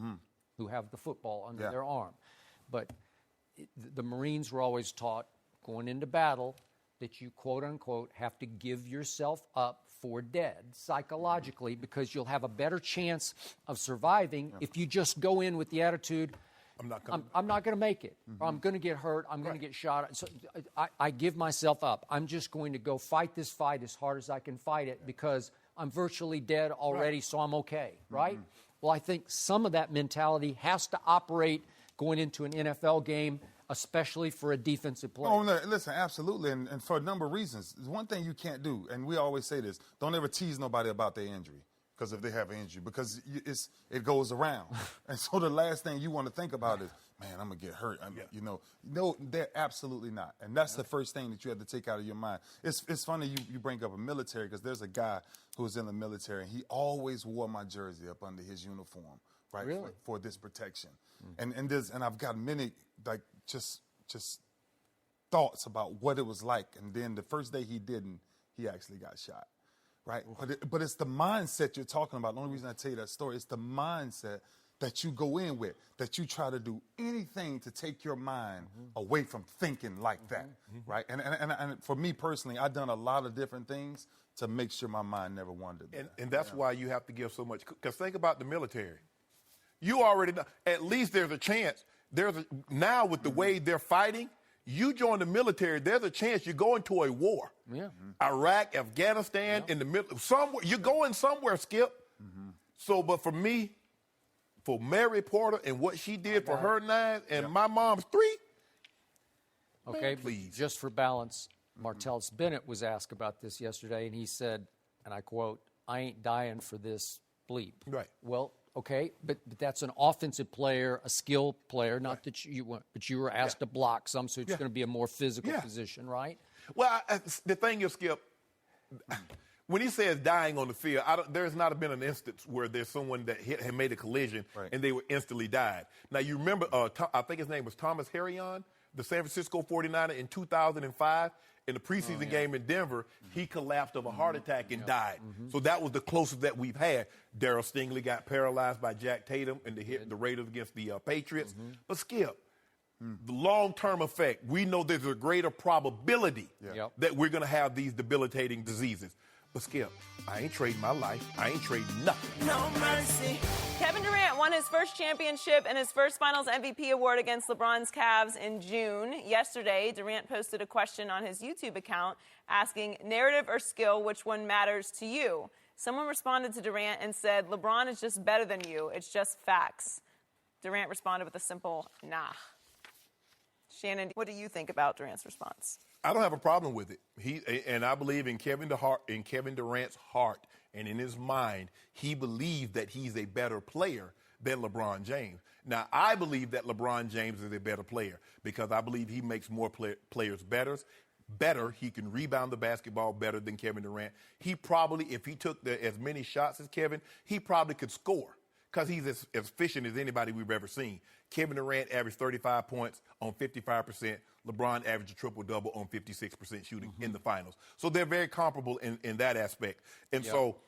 who have the football under their arm. But the Marines were always taught, going into battle, that you, quote unquote, have to give yourself up for dead psychologically, because you'll have a better chance of surviving if you just go in with the attitude, I'm not going to make it. Or I'm going to get hurt. I'm going to get shot. So I give myself up. I'm just going to go fight this fight as hard as I can fight it because I'm virtually dead already, so I'm okay, right? Well, I think some of that mentality has to operate going into an NFL game, especially for a defensive player. Oh, no, listen, absolutely, and for a number of reasons. One thing you can't do, and we always say this, don't ever tease nobody about their injury. Because if they have an injury, because it goes around. And so the last thing you want to think about is, man, I'm going to get hurt. No, they're absolutely not. And that's the first thing that you have to take out of your mind. It's funny you bring up a military, because there's a guy who was in the military, and he always wore my jersey up under his uniform, right, really? for this protection. And I've got many, like, just thoughts about what it was like. And then the first day he didn't, he actually got shot. Right, but it's the mindset you're talking about. The only reason I tell you that story is the mindset that you go in with, that you try to do anything to take your mind away from thinking like that, right? And for me personally, I've done a lot of different things to make sure my mind never wandered there. And that's why you have to give so much. Because think about the military. You already know. At least there's a chance. Now with the way they're fighting, you join the military, there's a chance you go into a war. Yeah. Iraq, Afghanistan, in the middle, somewhere. You're going somewhere, Skip. So, but for me, for Mary Porter and what she did for her 9 and my mom's 3. Okay, man, please. Just for balance, Martellus Bennett was asked about this yesterday, and he said, and I quote, "I ain't dying for this bleep." Right. Well, okay, but that's an offensive player, a skill player, not that you want, but you were asked to block some, so it's going to be a more physical position, right? Well, the thing is, Skip, when he says dying on the field, there's not been an instance where there's someone that had made a collision and they were instantly died. Now, you remember, I think his name was Thomas Harrion, the San Francisco 49er in 2005. In the preseason game in Denver, he collapsed of a heart attack and died. So that was the closest that we've had. Darryl Stingley got paralyzed by Jack Tatum in the Raiders against the Patriots. But Skip, the long-term effect, we know there's a greater probability that we're going to have these debilitating diseases. But Skip, I ain't trading my life. I ain't trading nothing. No mercy. Kevin Durant won his first championship and his first Finals MVP award against LeBron's Cavs in June. Yesterday, Durant posted a question on his YouTube account asking, narrative or skill, which one matters to you? Someone responded to Durant and said, LeBron is just better than you. It's just facts. Durant responded with a simple, nah. Shannon, what do you think about Durant's response? I don't have a problem with it. And I believe in Kevin Durant's heart and in his mind, he believes that he's a better player than LeBron James. Now, I believe that LeBron James is a better player because I believe he makes more players better. He can rebound the basketball better than Kevin Durant. He probably, if he took as many shots as Kevin, he probably could score because he's as efficient as anybody we've ever seen. Kevin Durant averaged 35 points on 55%. LeBron averaged a triple-double on 56% shooting in the finals. So they're very comparable in that aspect. And so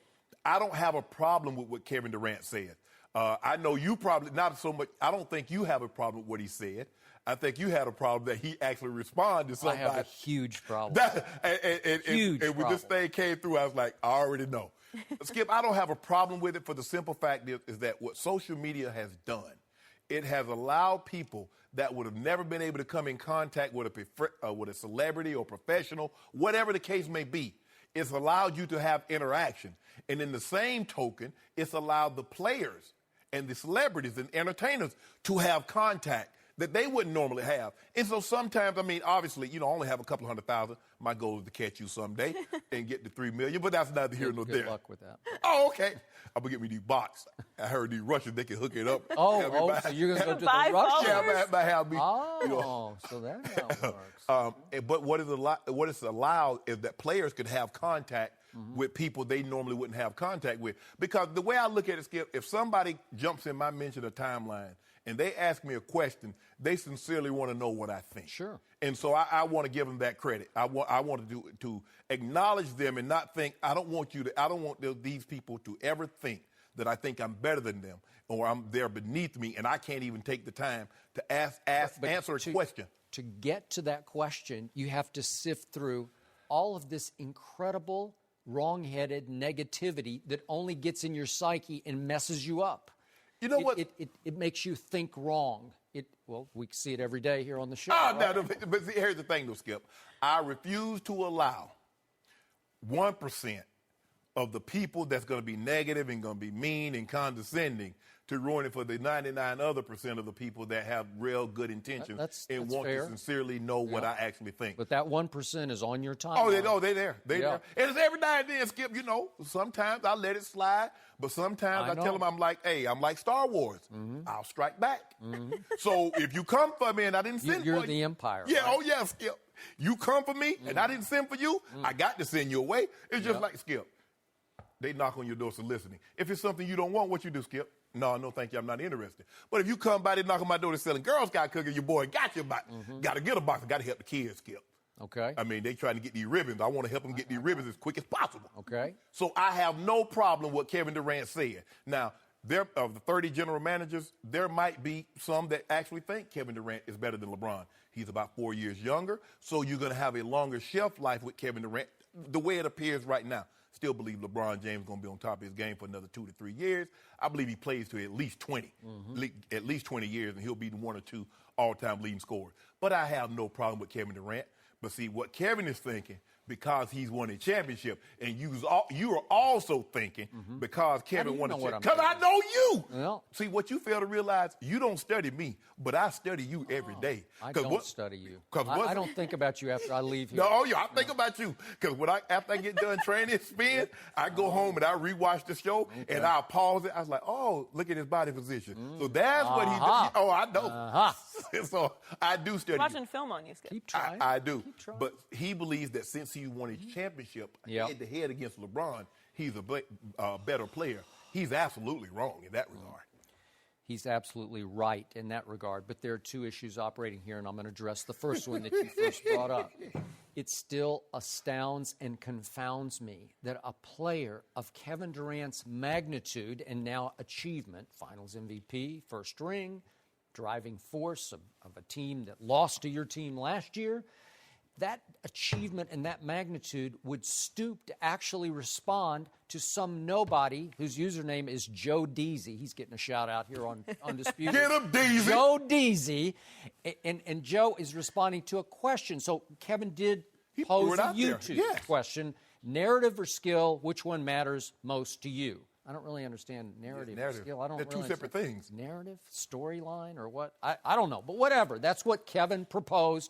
I don't have a problem with what Kevin Durant said. I know you probably not so much. I don't think you have a problem with what he said. I think you had a problem that he actually responded to somebody. I have a huge problem. And when this thing came through, I was like, I already know. Skip, I don't have a problem with it for the simple fact is that what social media has done, it has allowed people that would have never been able to come in contact with a celebrity or professional, whatever the case may be. It's allowed you to have interaction. And in the same token, it's allowed the players and the celebrities and entertainers to have contact that they wouldn't normally have. And so sometimes, I mean, obviously, I only have a couple 100,000. My goal is to catch you someday and get to 3 million, but that's neither here nor there. Good luck with that. Oh, okay. I'm going to get me these box. I heard these Russians, they can hook it up. So you're going to go to the Russians? Yeah, I have me. So that's how it works. But what it's allowed is that players could have contact with people they normally wouldn't have contact with. Because the way I look at it, Skip, if somebody jumps in my mention or timeline and they ask me a question, they sincerely want to know what I think. Sure. And so I want to give them that credit. I want to acknowledge them and not think, I don't want these people to ever think that I think I'm better than them or they're beneath me and I can't even take the time to answer a question. To get to that question, you have to sift through all of this incredible, wrong-headed negativity that only gets in your psyche and messes you up. You know what? It makes you think wrong. Well, we see it every day here on the show. No, but see, here's the thing, though, Skip. I refuse to allow 1% of the people that's going to be negative and going to be mean and condescending to ruin it for the 99 other % of the people that have real good intentions and want fair. to sincerely know what I actually think. But that 1% is on your time. They're there. They're there. And it's every now and then, Skip, sometimes I let it slide, but sometimes I tell them I'm like Star Wars. I'll strike back. So if you come for me and I didn't send for you. You're the Empire. Yeah, right? oh yeah, Skip. You come for me and I didn't send for you, I got to send you away. It's just like, Skip, they knock on your door soliciting. If it's something you don't want, what you do, Skip? No, thank you, I'm not interested. But if you come by, they knock on my door, they're selling Girl Scout cookies, your boy got your box. Got to get a box, got to help the kids, Skip. Okay. I mean, they trying to get these ribbons. I want to help them get these ribbons as quick as possible. Okay. So I have no problem with Kevin Durant said. Now, of the 30 general managers, there might be some that actually think Kevin Durant is better than LeBron. He's about 4 years younger, so you're going to have a longer shelf life with Kevin Durant, the way it appears right now. Still believe LeBron James is going to be on top of his game for another 2 to 3 years. I believe he plays to at least 20, at least 20 years, and he'll be the 1 or 2 all-time leading scorers. But I have no problem with Kevin Durant. But see, what Kevin is thinking, because he's won a championship, and you are also thinking because Kevin won a championship. Because I know you. Well, see, what you fail to realize, you don't study me, but I study you every day. I don't study you. I don't think about you after I leave here. No, I think about you. Because after I get done training spin, I go home and I rewatch the show, and I pause it. I was like, oh, look at his body position. So that's what he does. Oh, I know. So I do study Watching film on you, Skip. Keep trying. I do. Keep trying. But he believes that since he won a championship head-to-head against LeBron, he's a better player. He's absolutely wrong in that regard. He's absolutely right in that regard. But there are two issues operating here, and I'm going to address the first one that you first brought up. It still astounds and confounds me that a player of Kevin Durant's magnitude and now achievement, Finals MVP, first ring, driving force of a team that lost to your team last year, that achievement and that magnitude would stoop to actually respond to some nobody whose username is Joe Deasy. He's getting a shout out here on Undisputed. Get him, Deasy! Joe Deasy. And Joe is responding to a question. So Kevin did pose a YouTube question. Narrative or skill, which one matters most to you? I don't really understand narrative or skill. They're two separate things. Narrative, storyline, or what? I don't know. But whatever. That's what Kevin proposed.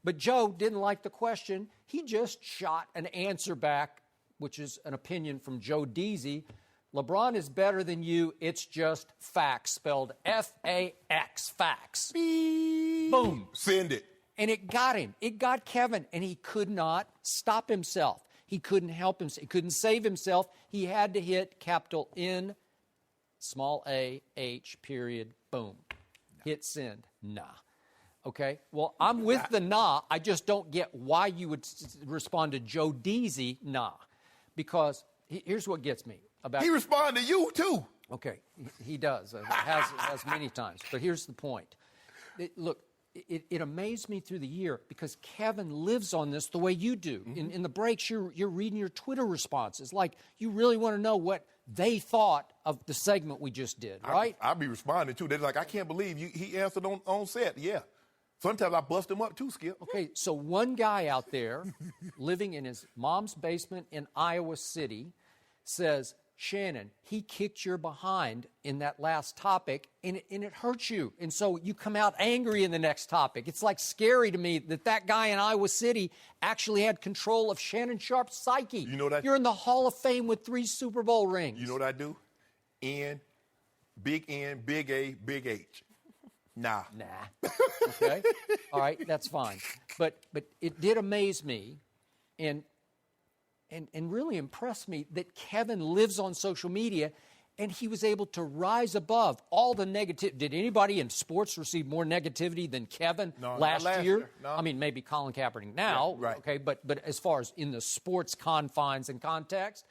But Joe didn't like the question. He just shot an answer back, which is an opinion from Joe Deasy. LeBron is better than you. It's just facts, spelled F-A-X, facts. Beep. Boom. Send it. And it got him. It got Kevin, and he could not stop himself. He couldn't help himself. He couldn't save himself. He had to hit capital N, small a, H, period, boom. Hit send. Nah. Okay? Well, I'm with the nah. I just don't get why you would respond to Joe Deasy, nah. Because here's what gets me. He responded to you, too. Okay. He does. Has many times. But here's the point. Look, it amazed me through the year because Kevin lives on this the way you do. In the breaks, you're reading your Twitter responses. Like, you really want to know what they thought of the segment we just did, right? I'll be responding, too. They're like, I can't believe he answered on set. Yeah. Sometimes I bust him up, too, Skip. Okay, so one guy out there living in his mom's basement in Iowa City says, Shannon, he kicked your behind in that last topic, and it hurts you. And so you come out angry in the next topic. It's like scary to me that guy in Iowa City actually had control of Shannon Sharp's psyche. You know that? You're in the Hall of Fame with 3 Super Bowl rings. You know what I do? N, big A, big H. Nah. Okay. All right, that's fine. But it did amaze me and really impressed me that Kevin lives on social media and he was able to rise above all the negative. Did anybody in sports receive more negativity than Kevin last year? No. I mean, maybe Colin Kaepernick now. Yeah, right. Okay, but as far as in the sports confines and context,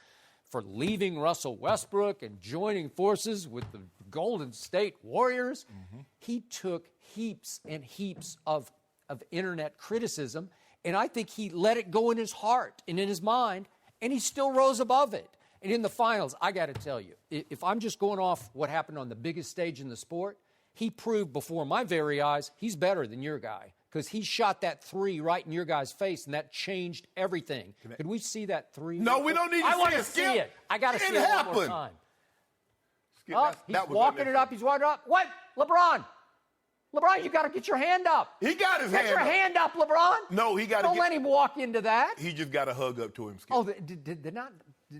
for leaving Russell Westbrook and joining forces with the Golden State Warriors, he took heaps and heaps of internet criticism, And I think he let it go in his heart and in his mind, and he still rose above it. And in the finals, I got to tell you, if I'm just going off what happened on the biggest stage in the sport, he proved before my very eyes he's better than your guy because he shot that three right in your guy's face, and that changed everything. Could we see that three? No, we don't need to see it. I want to see it. I got to see it one more time. Skip, He's walking it up. He's walking it up. What? LeBron, you got to get your hand up. He got his hand up. Get your hand up, LeBron. No, he got to Don't let him walk into that. He just got to hug up to him, Skip. Oh,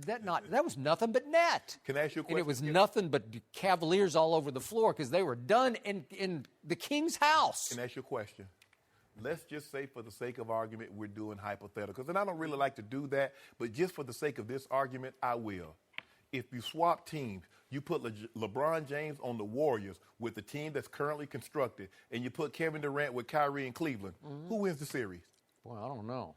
that was nothing but net. Can I ask you a question? And it was Skip? nothing but Cavaliers all over the floor because they were done in the King's house. Can I ask you a question? Let's just say for the sake of argument, we're doing hypotheticals. And I don't really like to do that, but just for the sake of this argument, I will. If you swap teams, you put LeBron James on the Warriors with the team that's currently constructed, and you put Kevin Durant with Kyrie in Cleveland, who wins the series? Well, I don't know.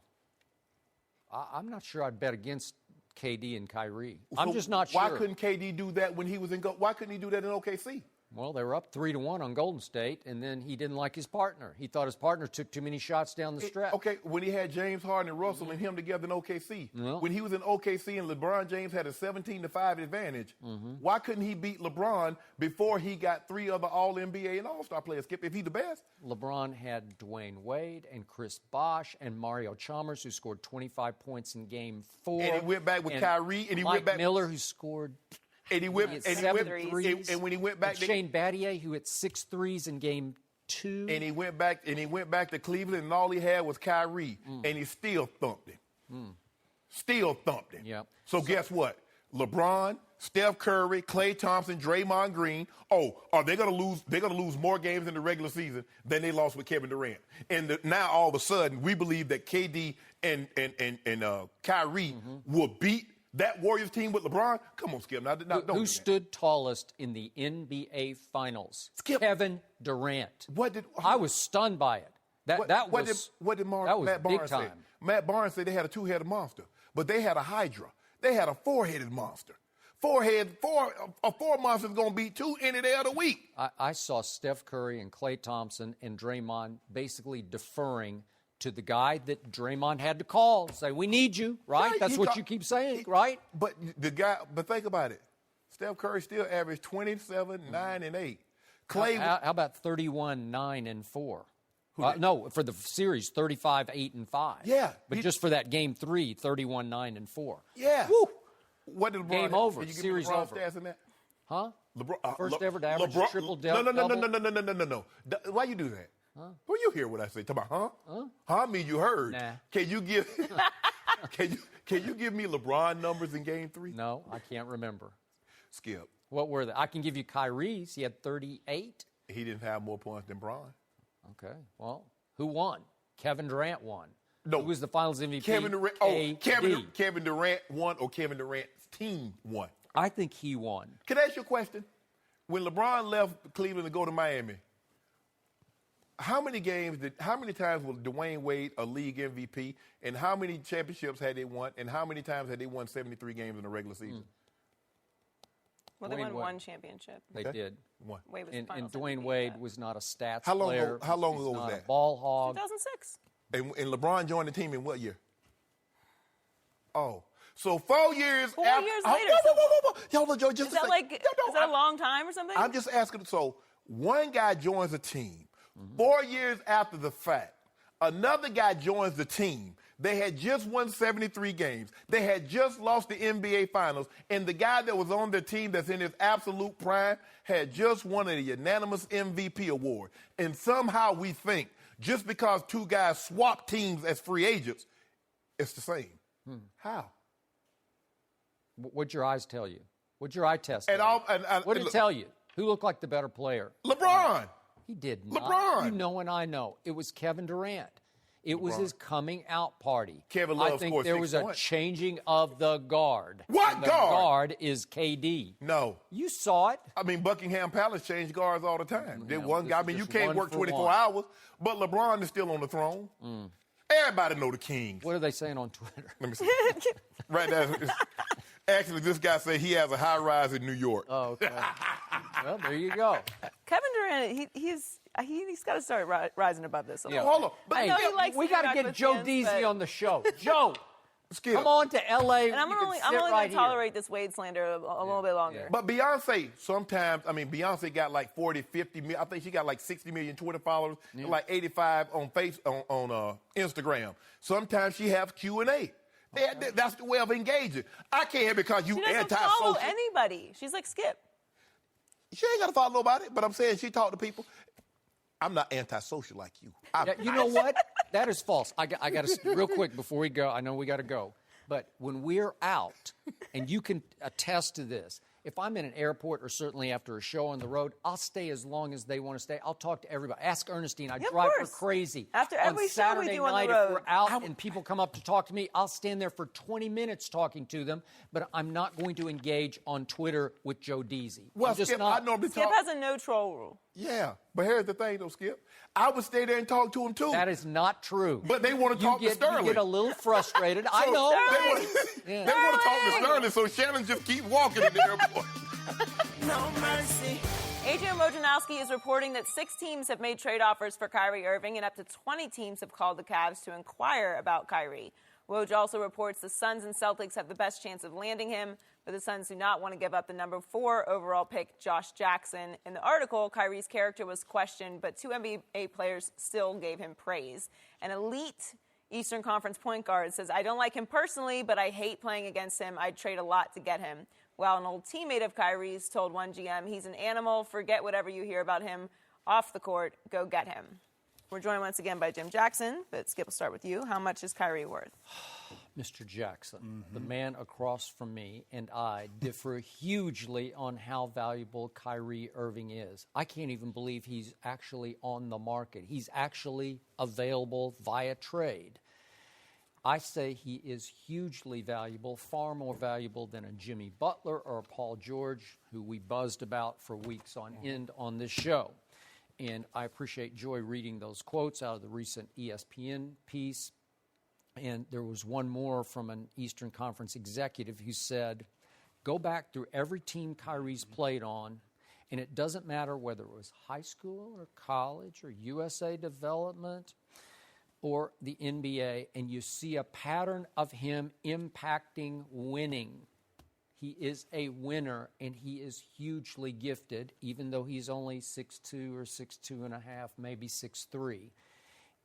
I'm not sure I'd bet against KD and Kyrie. I'm just not sure. Why couldn't KD do that when he was in Why couldn't he do that in OKC? Well, they were up 3-1 on Golden State, and then he didn't like his partner. He thought his partner took too many shots down the stretch. Okay, when he had James Harden and Russell and him together in OKC. No. When he was in OKC and LeBron James had a 17-5 advantage, why couldn't he beat LeBron before he got three other All-NBA and All-Star players, Skip, if he's the best? LeBron had Dwayne Wade and Chris Bosh and Mario Chalmers, who scored 25 points in Game 4. And he went back with Kyrie, and he Mike went back Miller, who scored and he went and when he went back to Shane Battier, who hit 6 threes in Game 2. And he went back to Cleveland, and all he had was Kyrie, and he still thumped him. Still thumped him. Yep. So guess what? LeBron, Steph Curry, Klay Thompson, Draymond Green. Oh, are they going to lose? They're going to lose more games in the regular season than they lost with Kevin Durant. And now all of a sudden, we believe that KD and Kyrie will beat that Warriors team with LeBron. Come on, Skip. Now, don't who stood tallest in the NBA Finals? Skip. Kevin Durant. What I was stunned by it. What did Matt Barnes say? Matt Barnes said they had a two-headed monster, but they had a hydra. They had a four-headed monster. A four monster is going to beat two any day of the week. I saw Steph Curry and Klay Thompson and Draymond basically deferring to the guy that Draymond had to call, say, we need you, right? Yeah, That's what you keep saying, right? But think about it. Steph Curry still averaged 27, 9, and 8. Klay, how about 31, 9, and 4? No, for the series, 35, 8, and 5. Yeah. But just for that Game 3, 31, 9, and 4. Yeah. Woo! What did LeBron Game over. Did you give Series me LeBron over. Stats in that? Huh? LeBron, First ever to average triple-double. No. Why you do that? Huh? Well, you hear what I say. Talk about, huh? Huh? I mean, you heard. Nah. Can you give Can you give me LeBron numbers in Game 3? No, I can't remember. Skip. What were they? I can give you Kyrie's. He had 38. He didn't have more points than Bron. Okay. Well, who won? Kevin Durant won. No. Who was the Finals MVP? Kevin Durant. KD. Kevin Durant won, or Kevin Durant's team won. I think he won. Can I ask you a question? When LeBron left Cleveland to go to Miami, how many times was Dwayne Wade a league MVP, and how many championships had they won, and how many times had they won 73 games in the regular season? Well, they won one championship. They did. One. Wade was And Finals Dwayne MVP, Wade was not a stats How long player. ago- how long He's ago was not that? A ball hog. 2006. And LeBron joined the team in what year? Oh. So 4 years 4 after. years later. Y'all, just Is that a long time or something? I'm just asking. So one guy joins a team 4 years after the fact. Another guy joins the team. They had just won 73 games. They had just lost the NBA Finals. And the guy that was on their team that's in his absolute prime had just won a unanimous MVP award. And somehow we think just because two guys swap teams as free agents, it's the same. How? What'd your eyes tell you? What'd your eye test And tell you? all- What did it look, tell you? Who looked like the better player? LeBron. He did not. LeBron. You know and I know. It was Kevin Durant. It was his coming out party. Kevin Love I think scored there 6 was a points. changing of the guard. What And the guard? guard is KD. No. You saw it. I mean, Buckingham Palace changed guards all the time. They one guy. I mean, you just can't one work for 24 one. hours, but LeBron is still on the throne. Everybody know the Kings. What are they saying on Twitter? Let me see. Right now, actually, this guy said he has a high rise in New York. Oh, okay. Well, there you go. Kevin Durant, he's He's got to start rising above this a little. Hold on. But I know he likes we to got to interact get with Joe fans, Deasy but- on the show. Joe, Skip. come on to L.A. And I'm You can only sit going right to here. tolerate this Wade slander a little bit longer. But Beyonce, sometimes, Beyonce got like 40, 50 million. I think she got like 60 million Twitter followers, and like 85 on Instagram. Sometimes she has Q&A. That's the way of engaging. I can't because you She doesn't anti-social. follow anybody. She's like Skip. She ain't got to follow nobody, but I'm saying she talk to people. I'm not antisocial like you. Yeah, you know what? That is false. I got to, real quick before we go, I know we got to go. But when we're out, and you can attest to this, if I'm in an airport or certainly after a show on the road, I'll stay as long as they want to stay. I'll talk to everybody. Ask Ernestine. I Yeah, of drive her course. crazy. After every on show Saturday we do on the night, road. if we're out and people come up to talk to me, I'll stand there for 20 minutes talking to them, but I'm not going to engage on Twitter with Joe Deasy. Well, I'm just Skip, not. I normally Skip talk. has a no troll rule. Yeah, but here's the thing, though, Skip. I would stay there and talk to him, too. That is not true. But they want to talk to Sterling. You get a little frustrated. I So know. They want to talk to Sterling, so Shannon just keep walking in the airport. No mercy. Adrian Wojnarowski is reporting that 6 teams have made trade offers for Kyrie Irving, and up to 20 teams have called the Cavs to inquire about Kyrie. Woj also reports the Suns and Celtics have the best chance of landing him, but the Suns do not want to give up the number 4 overall pick, Josh Jackson. In the article, Kyrie's character was questioned, but 2 NBA players still gave him praise. An elite Eastern Conference point guard says, I don't like him personally, but I hate playing against him. I'd trade a lot to get him. While an old teammate of Kyrie's told one GM, he's an animal, forget whatever you hear about him. Off the court, go get him. We're joined once again by Jim Jackson, but Skip, will start with you. How much is Kyrie worth? Mr. Jackson, the man across from me and I differ hugely on how valuable Kyrie Irving is. I can't even believe he's actually on the market. He's actually available via trade. I say he is hugely valuable, far more valuable than a Jimmy Butler or a Paul George, who we buzzed about for weeks on end on this show. And I appreciate Joy reading those quotes out of the recent ESPN piece. And there was one more from an Eastern Conference executive who said, go back through every team Kyrie's played on, and it doesn't matter whether it was high school or college or USA Development or the NBA, and you see a pattern of him impacting winning. He is a winner, and he is hugely gifted, even though he's only 6'2" or 6'2.5", maybe 6'3".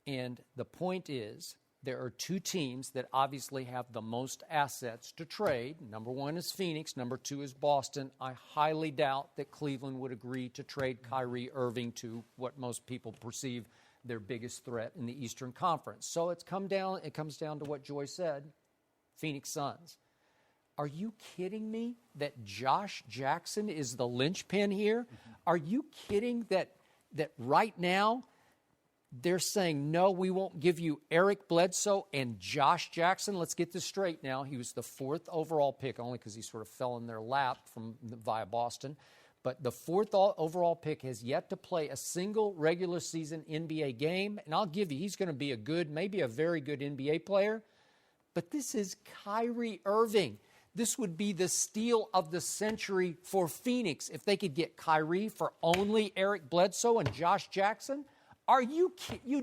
And the point is, there are 2 teams that obviously have the most assets to trade. Number 1 is Phoenix. Number 2 is Boston. I highly doubt that Cleveland would agree to trade Kyrie Irving to what most people perceive their biggest threat in the Eastern Conference. So it comes down to what Joy said, Phoenix Suns. Are you kidding me that Josh Jackson is the linchpin here? Are you kidding that right now they're saying, no, we won't give you Eric Bledsoe and Josh Jackson? Let's get this straight now. He was the 4th overall pick, only because he sort of fell in their lap via Boston. But the 4th overall pick has yet to play a single regular season NBA game. And I'll give you, he's going to be a good, maybe a very good NBA player. But this is Kyrie Irving. This would be the steal of the century for Phoenix if they could get Kyrie for only Eric Bledsoe and Josh Jackson. Are you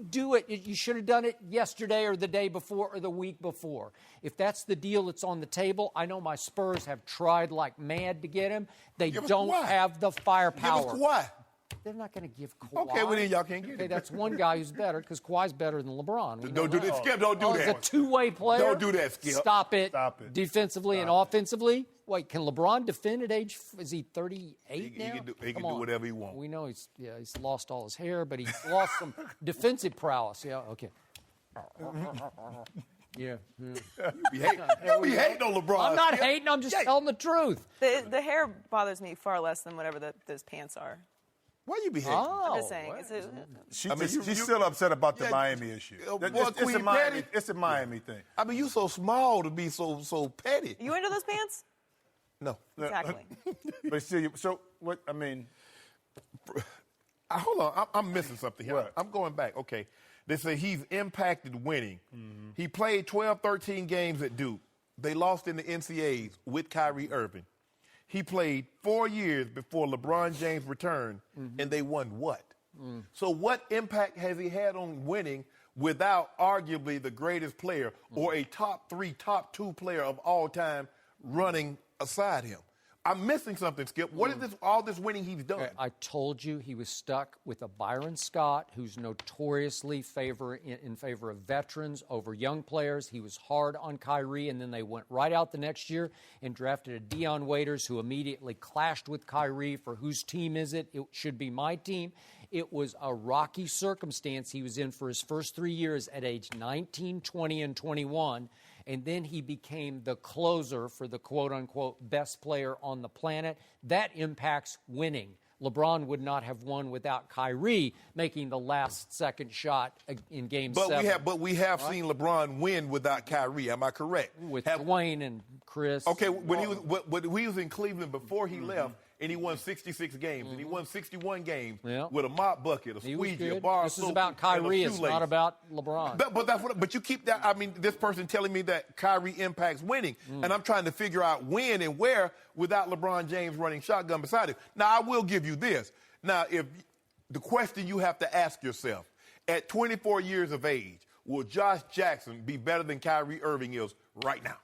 do it? You should have done it yesterday or the day before or the week before. If that's the deal that's on the table, I know my Spurs have tried like mad to get him. They don't have the firepower. Give us Kawhi. They're not going to give Kawhi. Okay, well then y'all can't get Okay, it. that's one guy who's better because Kawhi's better than LeBron. We know Don't do that. that, Skip. Don't do Oh, he's a that. two-way player. Don't do that, Skip. Stop it. Stop it. Defensively and offensively. Wait, can LeBron defend at age? Is he 38 now? He can Come do on. whatever he wants. We know he's lost all his hair, but he's lost some defensive prowess. Yeah, okay. Yeah. You be hating on LeBron. I'm not Skip. hating. I'm just telling the truth. The hair bothers me far less than whatever those pants are. Why you be hating? I'm just saying. She's still upset about the Miami issue. It's a Miami thing. I mean, you so small to be so petty. You into those pants? No. Exactly. But still, so what? I mean, Hold on. I'm missing something here. What? I'm going back. Okay. They say he's impacted winning. He played 12, 13 games at Duke. They lost in the NCAAs with Kyrie Irving. He played 4 years before LeBron James returned, and they won what? So what impact has he had on winning without arguably the greatest player or a top 3, top 2 player of all time running aside him? I'm missing something, Skip. What is all this winning he's done? Okay, I told you he was stuck with a Byron Scott who's notoriously in favor of veterans over young players. He was hard on Kyrie, and then they went right out the next year and drafted a Dion Waiters who immediately clashed with Kyrie for whose team is it? It should be my team. It was a rocky circumstance he was in for his first 3 years at age 19, 20, and 21. And then he became the closer for the quote-unquote best player on the planet. That impacts winning. LeBron would not have won without Kyrie making the last second shot in Game 7. But we have seen LeBron win without Kyrie. Am I correct? With Dwayne and Chris. Okay, when he was in Cleveland before he left, and he won 66 games, and he won 61 games with a mop bucket, a squeegee, a bar of soap. This is about Kyrie. It's not about LeBron. But you keep that. I mean, this person telling me that Kyrie impacts winning, and I'm trying to figure out when and where without LeBron James running shotgun beside him. Now, I will give you this. Now, if the question you have to ask yourself, at 24 years of age, will Josh Jackson be better than Kyrie Irving is right now?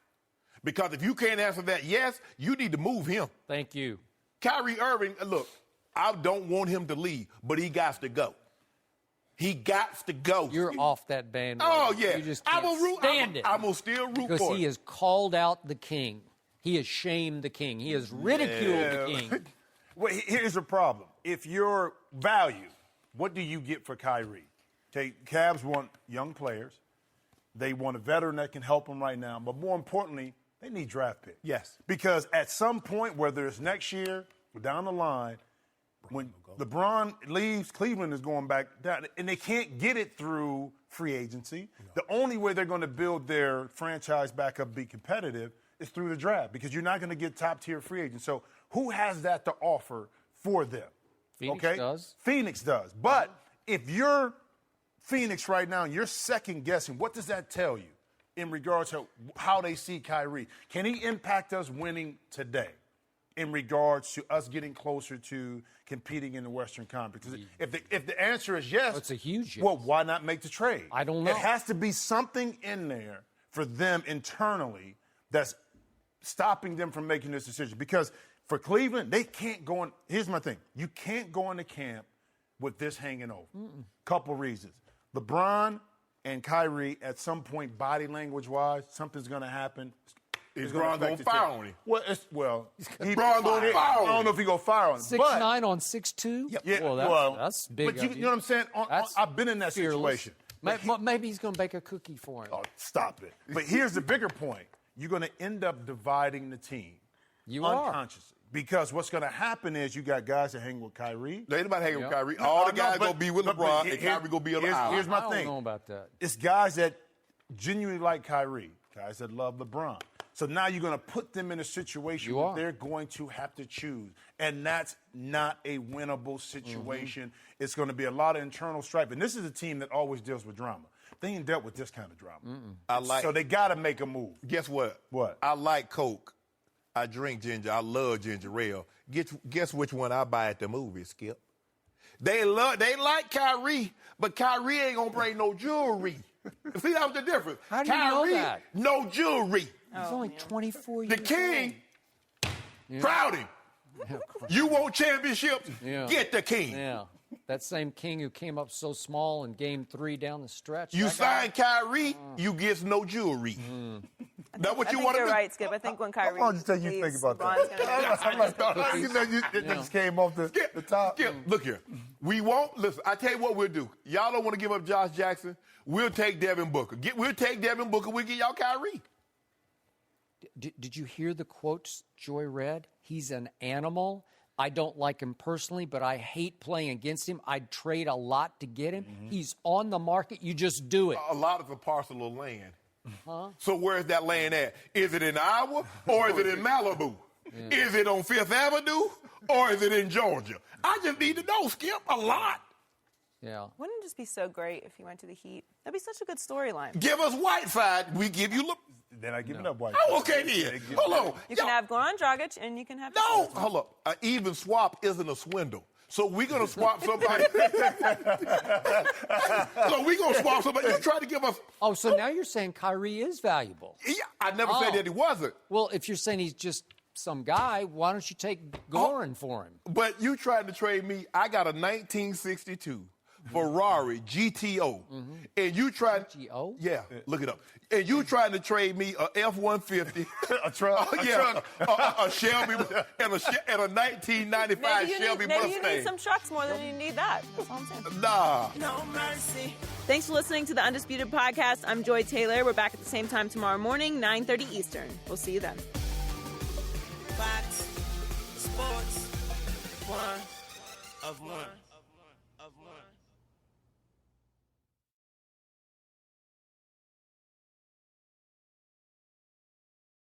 Because if you can't answer that yes, you need to move him. Thank you. Kyrie Irving, look, I don't want him to leave, but he got to go. He got to go. You're off that bandwagon. Oh, yeah. You just can't stand it. I'm going to still root for it. Because he has called out the king. He has shamed the king. He has ridiculed the king. Well, here's the problem. If your value, what do you get for Kyrie? Cavs want young players. They want a veteran that can help them right now. But more importantly, they need draft picks. Yes. Because at some point, whether it's next year or down the line, when LeBron leaves, Cleveland is going back down. And they can't get it through free agency. No. The only way they're going to build their franchise back up, be competitive, is through the draft. Because you're not going to get top-tier free agents. So who has that to offer for them? Phoenix does. Phoenix does. But if you're Phoenix right now and you're second-guessing, what does that tell you in regards to how they see Kyrie? Can he impact us winning today in regards to us getting closer to competing in the Western Conference? If the answer is yes, it's a huge yes. Well, why not make the trade? I don't know. It has to be something in there for them internally that's stopping them from making this decision. Because for Cleveland, they can't go in. Here's my thing. You can't go into camp with this hanging over. Couple reasons. LeBron and Kyrie, at some point, body language-wise, something's going to happen. Is LeBron going to fire on him? Well, LeBron going to fire on him. I don't know if he's going to fire on him. 6'9" on 6'2"? Yeah, well, that's big. But you know what I'm saying? I've been in that situation. Maybe he's going to bake a cookie for him. Oh, stop it. But here's the bigger point. You're going to end up dividing the team. You are. Unconsciously. Because what's going to happen is you got guys that hang with Kyrie. They ain't about hanging with Kyrie. All the guys going to be with LeBron, and Kyrie going to be on the aisle. Here's my thing. I don't know about that. It's guys that genuinely like Kyrie, guys that love LeBron. So now you're going to put them in a situation where they're going to have to choose. And that's not a winnable situation. It's going to be a lot of internal strife. And this is a team that always deals with drama. They ain't dealt with this kind of drama. So they got to make a move. Guess what? What? I like Coke. I drink ginger. I love ginger ale. Guess which one I buy at the movies, Skip? They like Kyrie, but Kyrie ain't gonna bring no jewelry. See, that was the difference. How do you know that? No jewelry. He's only 24 years old. The king, Yeah. crowd him. You want championships? Yeah. Get the king. Yeah. That same king who came up so small in Game 3 down the stretch. You sign Kyrie, you get no jewelry. That what you want to do? You're right, Skip. I think when Kyrie How long did you think about that? It just came off the top. Skip, look here. We won't, listen, I tell you what we'll do. Y'all don't want to give up Josh Jackson. We'll take Devin Booker. We'll take Devin Booker. We'll get y'all Kyrie. Did you hear the quotes Joy read? He's an animal. I don't like him personally, but I hate playing against him. I'd trade a lot to get him. He's on the market. You just do it. A lot of a parcel of land. So where's that land at? Is it in Iowa or is it in Malibu? Is it on Fifth Avenue or is it in Georgia? I just need to know, Skip, a lot. Yeah. Wouldn't it just be so great if he went to the Heat? That'd be such a good storyline. Give us Whiteside, we give you Then I give it up Whiteside. Oh, okay then. Hold on. You can have Goran Dragic and you can have... No, hold up. An even swap isn't a swindle. So we're going to swap somebody. So we're going to swap somebody. You try to give us. Oh, so now you're saying Kyrie is valuable. Yeah, I never said that he wasn't. Well, if you're saying he's just some guy, why don't you take Goran for him? But you tried to trade me. I got a 1962 Ferrari GTO. And you tried. GTO? Yeah, look it up. And you trying to trade me a F-150. A truck. A Shelby, and a 1995 Shelby Mustang. Maybe you need some trucks more than you need that. That's all I'm saying. Nah. No mercy. Thanks for listening to the Undisputed Podcast. I'm Joy Taylor. We're back at the same time tomorrow morning, 9:30 Eastern. We'll see you then. Fox Sports. One of one.